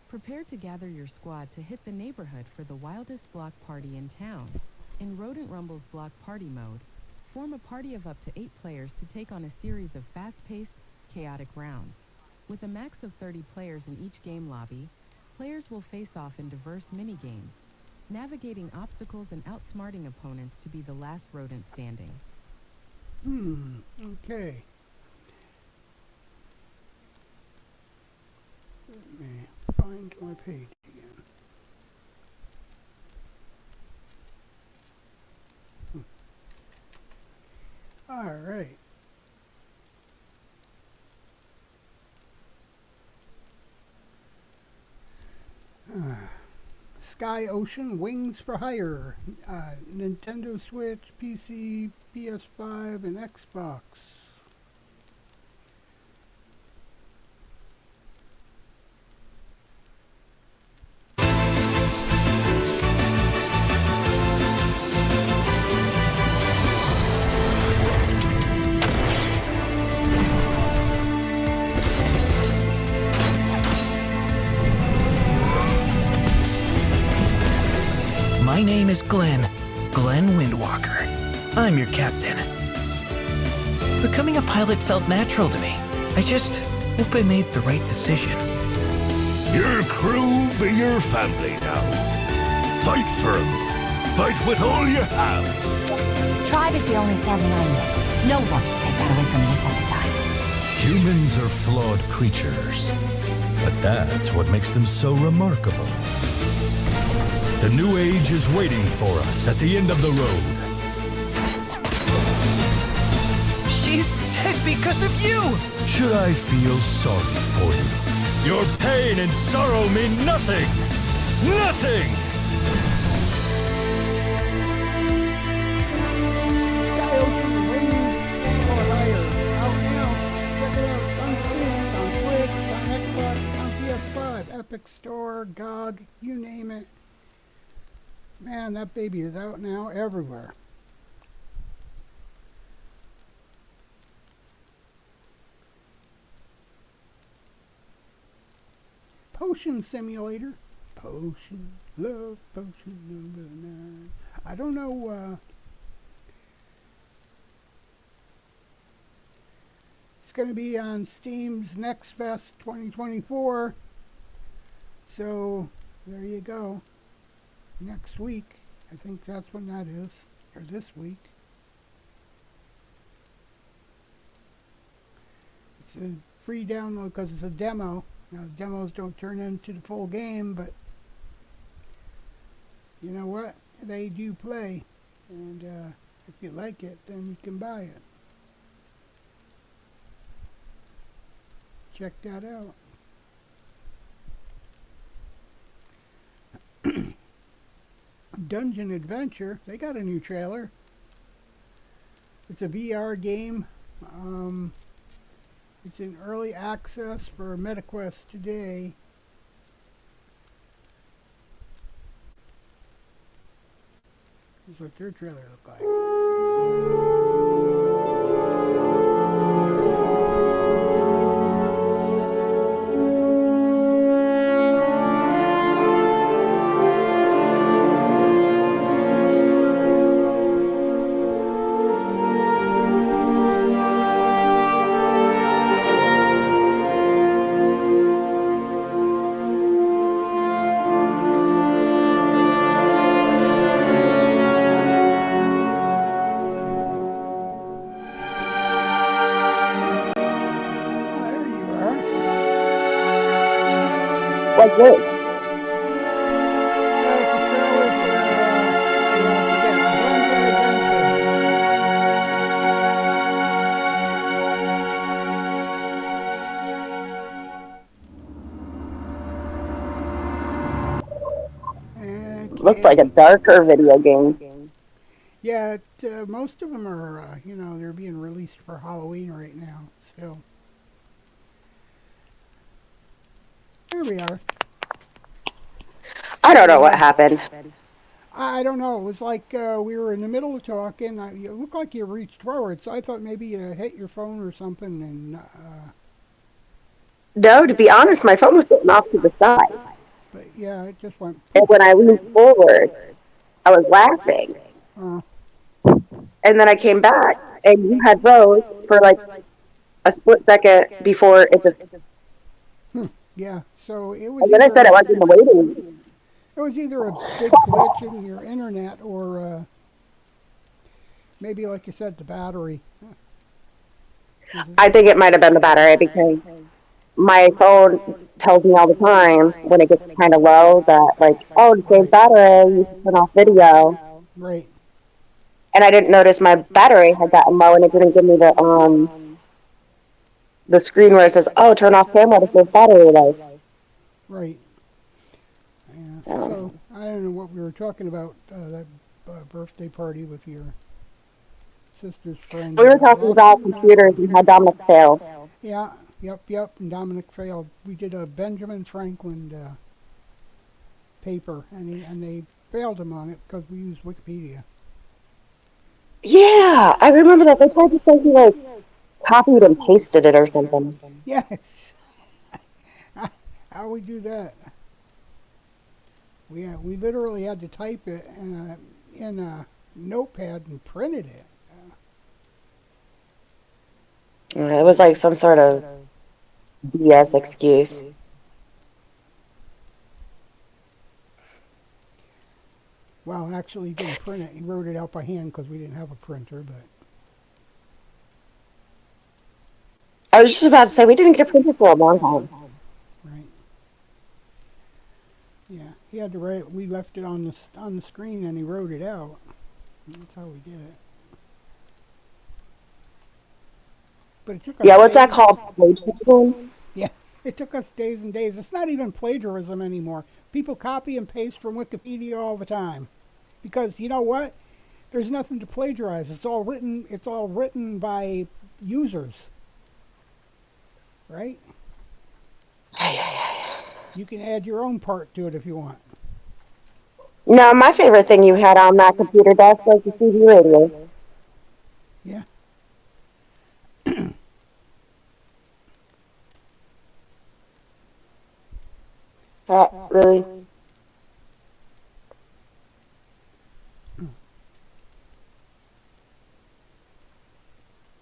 Prepare to gather your squad to hit the neighborhood for the wildest block party in town. In Rodent Rumble's block party mode, form a party of up to 8 players to take on a series of fast-paced, chaotic rounds. With a max of 30 players in each game lobby, players will face off in diverse mini-games, navigating obstacles and outsmarting opponents to be the last rodent standing. Okay. Let me find my page again. All right. Sky Ocean Wings for Hire. Nintendo Switch, PC, PS5, and Xbox. My name is Glenn Windwalker. I'm your captain. Becoming a pilot felt natural to me. I just hope I made the right decision. Your crew be your family now. Fight for them. Fight with all you have. Tribe is the only family I know. No one can take that away from me a second time. Humans are flawed creatures, but that's what makes them so remarkable. The new age is waiting for us at the end of the road. She's dead because of you! Should I feel sorry for you? Your pain and sorrow mean nothing! Nothing! Sky Ocean Wings for Hire. Out now. Check it out on Steam, on Switch, on Xbox, on PS5, Epic Store, GOG, you name it. Man, that baby is out now everywhere. Potion Simulator. Potion. Love Potion number 9. I don't know. It's going to be on Steam's Next Fest 2024. So, there you go. Next week. I think that's when that is. Or this week. It's a free download because it's a demo. Now, demos don't turn into the full game, but you know what? They do play. And if you like it, then you can buy it. Check that out. Dungeon Adventure, they got a new trailer. It's a VR game. It's in early access for MetaQuest today. Here's what their trailer looked like. What's this? It's a trailer for Dungeon Adventure. Looks like a darker video game. Yeah, most of them are, they're being released for Halloween right now, still. Here we are. I don't know what happened. I don't know. It was like we were in the middle of talking. It looked like you reached forward, so I thought maybe you hit your phone or something. And No, to be honest, my phone was sitting off to the side. But yeah, it just went. And when I leaned forward, I was laughing. And then I came back, and you had Rose for like a split second before it just... Yeah, so it was... And then I said I was in the waiting. It was either a big glitch in your internet or maybe, like you said, the battery. I think it might have been the battery because my phone tells me all the time when it gets kind of low that, like, oh, to save battery, you should turn off video. Right. And I didn't notice my battery had gotten low, and it didn't give me the screen where it says, oh, turn off camera to save battery life. Right. Yeah. So, I don't know what we were talking about, that birthday party with your sister's friend. We were talking about computers and how Dominic failed. Yeah, yep, and Dominic failed. We did a Benjamin Franklin paper, and they failed him on it because we used Wikipedia. Yeah, I remember that. They tried to say he, like, copied and pasted it or something. Yes. How we do that? We literally had to type it in a notepad and printed it. It was like some sort of BS excuse. Well, actually, he didn't print it. He wrote it out by hand because we didn't have a printer, but... I was just about to say, we didn't get a printer for a long time. Right. Yeah, he had to write. We left it on the screen, and he wrote it out. That's how we did it. But it took us what's that called? Plagiarism? Yeah, it took us days and days. It's not even plagiarism anymore. People copy and paste from Wikipedia all the time, because you know what? There's nothing to plagiarize. It's all written. It's all written by users, right? You can add your own part to it if you want. No, my favorite thing you had on that computer desk was the CD radio. Yeah. Really?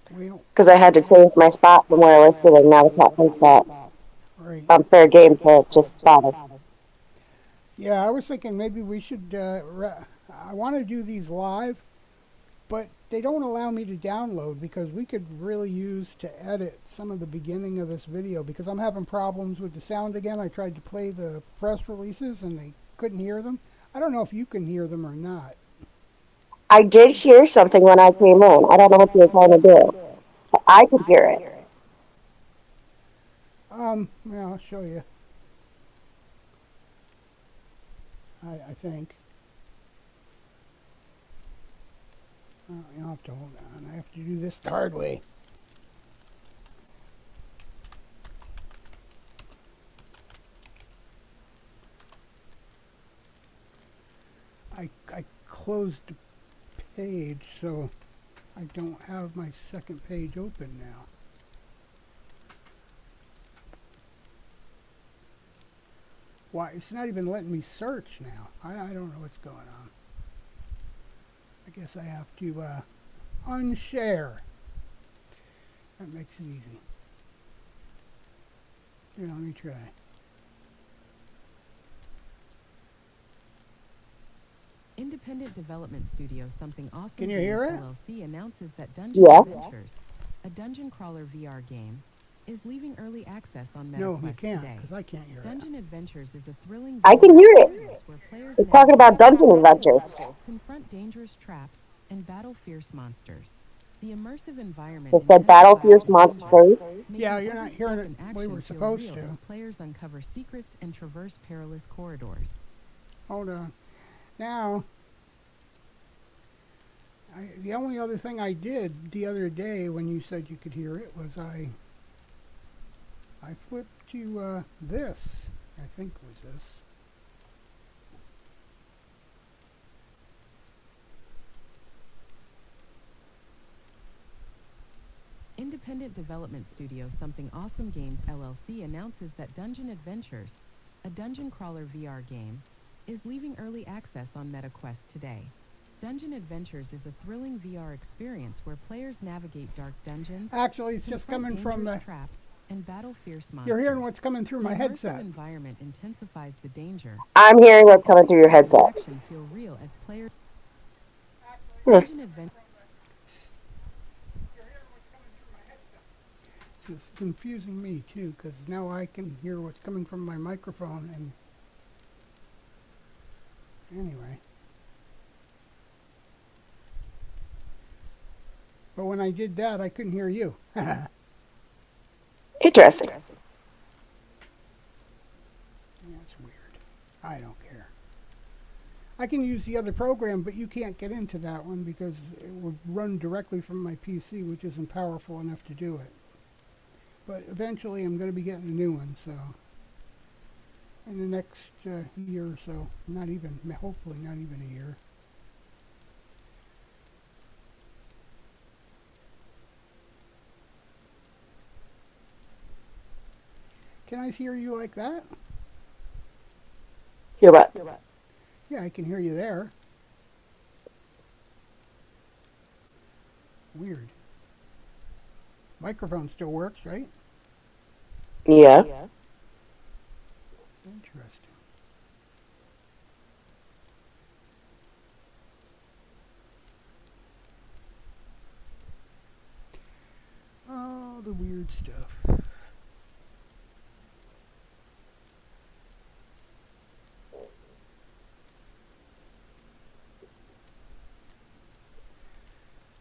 Because I had to change my spot from where I was sitting. Now the captain's spot. Right. Fair game to just spot it. Yeah, I was thinking maybe we should. I want to do these live, but they don't allow me to download because we could really use to edit some of the beginning of this video because I'm having problems with the sound again. I tried to play the press releases and they couldn't hear them. I don't know if you can hear them or not. I did hear something when I came in. I don't know what you were trying to do. But I could hear it. Yeah, I'll show you. I think. Oh, you'll have to hold on. I have to do this the hard way. I closed the page, so I don't have my second page open now. Why? It's not even letting me search now. I don't know what's going on. I guess I have to unshare. That makes it easy. Here, let me try. Independent development studio Something Awesome Can you hear it? LLC announces that Dungeon Adventures, a dungeon crawler VR game, is leaving early access on MetaQuest No, you can't, today. because I can't hear it. Dungeon Adventures is a thrilling I can hear it. where players It's talking about Dungeon Adventures. confront dangerous traps and battle fierce monsters. The immersive environment It said battle fierce monsters. Yeah, you're not hearing it the way we're supposed to. As players uncover secrets and traverse perilous corridors. Hold on. Now, the only other thing I did the other day when you said you could hear it was I flipped to this. I think it was this. Independent development studio Something Awesome Games LLC announces that Dungeon Adventures, a dungeon crawler VR game, is leaving early access on MetaQuest today. Dungeon Adventures is a thrilling VR experience where players navigate dark dungeons. Actually, it's just coming from the traps and battle fierce monsters. You're hearing what's coming through my headset. The environment intensifies the danger. I'm hearing what's coming through your headset. Feel real as players. Dungeon Adventure. It's confusing me too, because now I can hear what's coming from my microphone, and anyway. But when I did that, I couldn't hear you. Interesting. That's weird. I don't care. I can use the other program, but you can't get into that one because it would run directly from my PC, which isn't powerful enough to do it. But eventually I'm going to be getting a new one, so in the next year or so. Hopefully not even a year. Can I hear you like that? Hear what? Yeah, I can hear you there. Weird. Microphone still works, right? Yeah. Interesting. Oh, the weird stuff.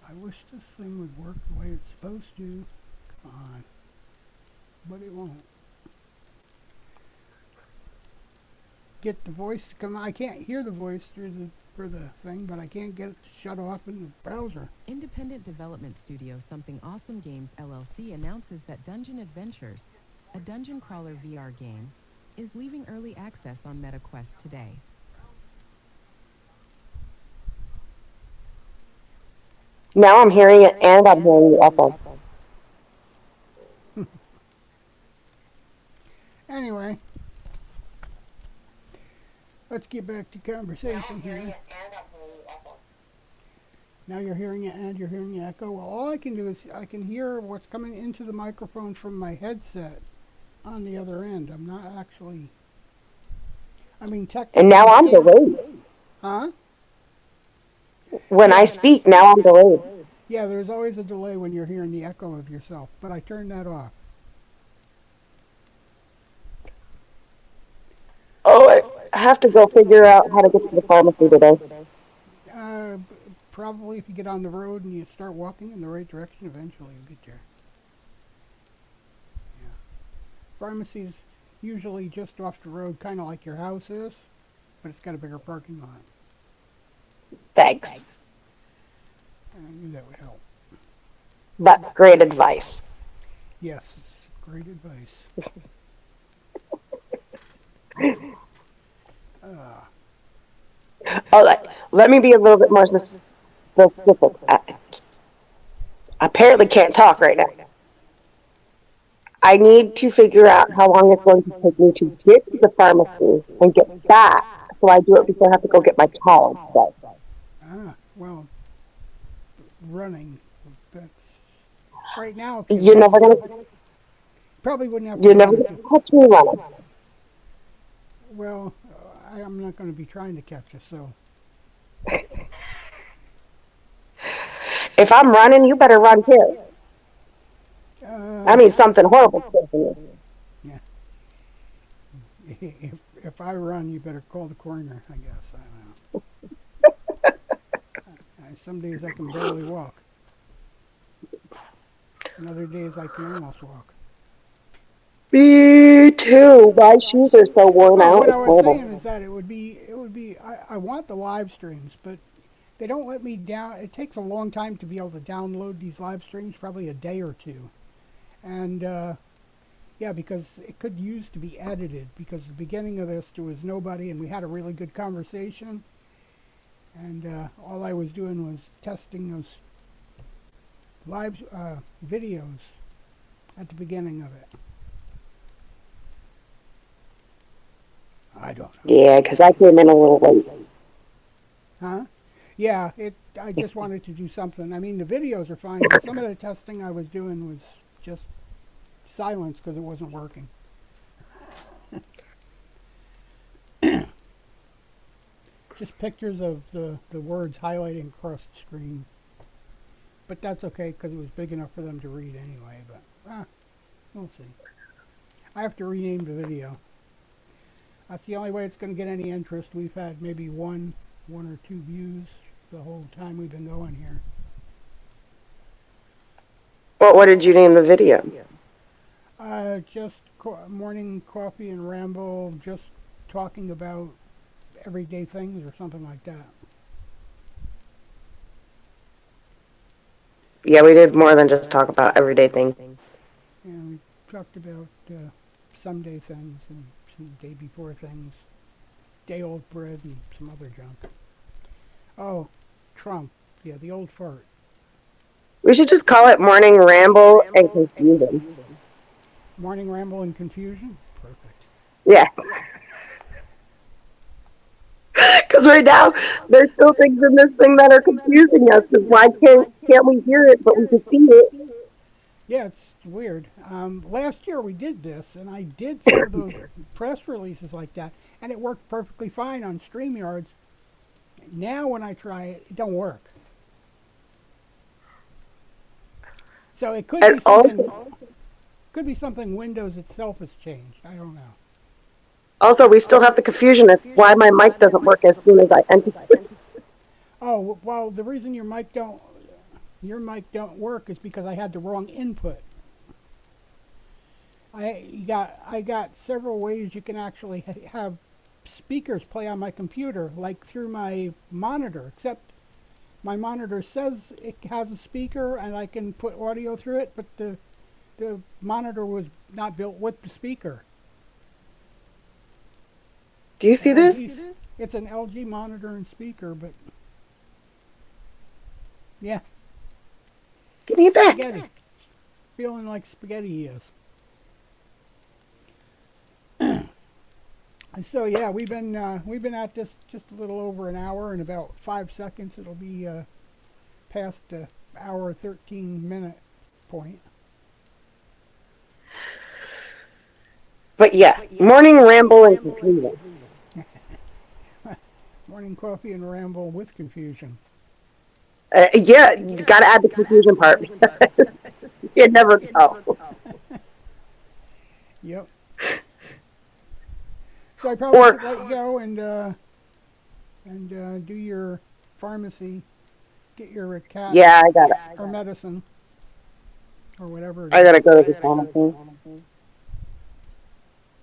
I wish this thing would work the way it's supposed to. Come on. But it won't. Get the voice to come. I can't hear the voice through the thing, but I can't get it to shut off in the browser. Independent development studio Something Awesome Games LLC announces that Dungeon Adventures, a dungeon crawler VR game, is leaving early access on MetaQuest today. Now I'm hearing it and I'm hearing the echo. Anyway, let's get back to conversation here. Now you're hearing it and you're hearing the echo. Well, all I can do is I can hear what's coming into the microphone from my headset on the other end. I'm not actually... technically... And now I'm delayed. Huh? When I speak, now I'm delayed. Yeah, there's always a delay when you're hearing the echo of yourself, but I turned that off. Oh, I have to go figure out how to get to the pharmacy today. Probably if you get on the road and you start walking in the right direction, eventually you'll get there. Yeah. Pharmacy's usually just off the road, kind of like your house is, but it's got a bigger parking lot. Thanks. And I knew that would help. That's great advice. Yes, it's great advice. All right, let me be a little bit more specific. I apparently can't talk right now. I need to figure out how long it's going to take me to get to the pharmacy and get back, so I do it before I have to go get my child today. Well, running, that's... Right now... You're never going to... Probably wouldn't have to... You're never going to catch me running. Well, I'm not going to be trying to catch you, so... If I'm running, you better run too. Something horrible. Yeah. If I run, you better call the coroner, I guess. I don't know. Some days I can barely walk. And other days I can almost walk. Me too. My shoes are so worn out. What I was saying is that it would be. I want the live streams, but they don't let me down. It takes a long time to be able to download these live streams, probably a day or two. And because it could use to be edited. Because at the beginning of this, there was nobody, and we had a really good conversation. And all I was doing was testing those live videos at the begining of it. I don't know. Yeah, because I came in a little late. Huh? Yeah, I just wanted to do something. The videos are fine, but some of the testing I was doing was just silence because it wasn't working. Just pictures of the words highlighting across the screen. But that's okay because it was big enough for them to read anyway. But we'll see. I have to rename the video. That's the only way it's going to get any interest. We've had maybe one or two views the whole time we've been going here. What did you name the video? Just Morning Coffee and Ramble, just talking about everyday things or something like that. Yeah, we did more than just talk about everyday things. And we talked about someday things and some day before things, day old bread and some other junk. Oh, Trump. Yeah, the old fart. We should just call it Morning Ramble and Confusion. Morning Ramble and Confusion? Perfect. Yeah. Because right now, there's still things in this thing that are confusing us. Because why can't we hear it, but we can see it? Yeah, it's weird. Last year we did this, and I did some of those press releases like that, and it worked perfectly fine on StreamYards. Now when I try it, it don't work. So it could be something. Could be something Windows itself has changed. I don't know. Also, we still have the confusion of why my mic doesn't work as soon as I enter. Oh well, the reason your mic don't work is because I had the wrong input. I got several ways you can actually have speakers play on my computer, like through my monitor. Except my monitor says it has a speaker and I can put audio through it, but the monitor was not built with the speaker. Do you see this? It's an LG monitor and speaker, but yeah. Give me it back. Spaghetti. Feeling like spaghetti is. So yeah, we've been at this just a little over an hour. In about 5 seconds, it'll be past the hour 13-minute point. But yeah, Morning Ramble and Confusion. Morning Coffee and Ramble with Confusion. Yeah, you gotta add the confusion part. You never know. Yep. So I probably should let you go and do your pharmacy, get your cat. Yeah, I got it. Or medicine, or whatever. I gotta go to the pharmacy.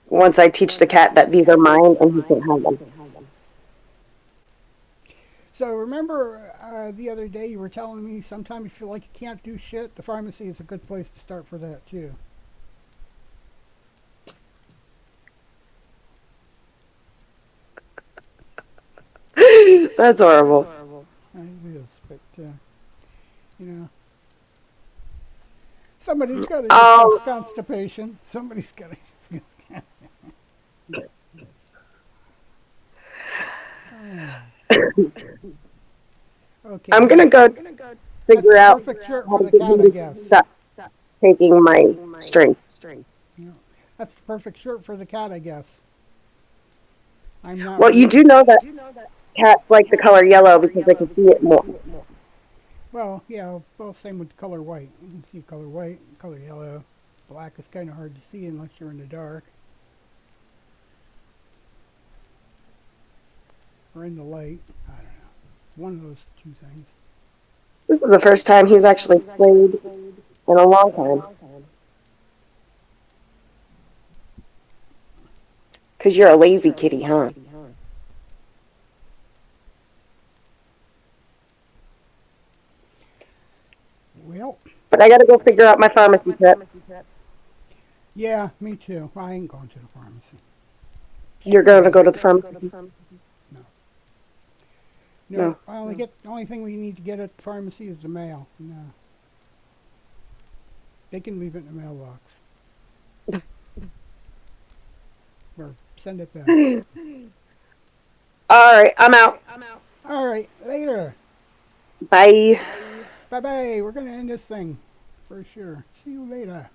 Once I teach the cat that these are mine and he can't have them. So remember the other day you were telling me sometimes you feel like you can't do shit? The pharmacy is a good place to start for that too. That's horrible. It is, but you know, somebody's got to discuss constipation. Somebody's got to. Okay. I'm gonna go figure out perfect shirt how for to the get cat, him I to guess. stop taking my string. Yeah. That's the perfect shirt for the cat, I guess. I'm not. Well, you do know that cats like the color yellow because they can see it more. Well, yeah. Well, same with the color white. You can see color white, color yellow. Black is kind of hard to see unless you're in the dark or in the light. I don't know. One of those two things. This is the first time he's actually played in a long time. Because you're a lazy kitty, huh? Well. But I gotta go figure out my pharmacy trip. Yeah, me too. I ain't going to the pharmacy. You're gonna go to the pharmacy? No. The only thing we need to get at the pharmacy is the mail. No. They can leave it in the mailbox. Or send it back. Alright, I'm out. Alright, later. Bye. Bye-bye. We're going to end this thing for sure. See you later.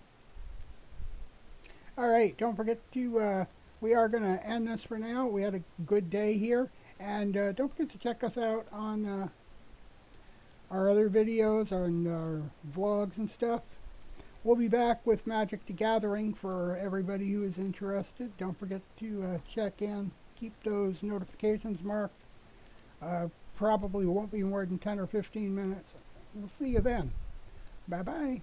Alright, don't forget to, we are going to end this for now. We had a good day here. And don't forget to check us out on our other videos, on our vlogs and stuff. We'll be back with Magic the Gathering for everybody who is interested. Don't forget to check in. Keep those notifications marked. Probably won't be more than 10 or 15 minutes. We'll see you then. Bye-bye.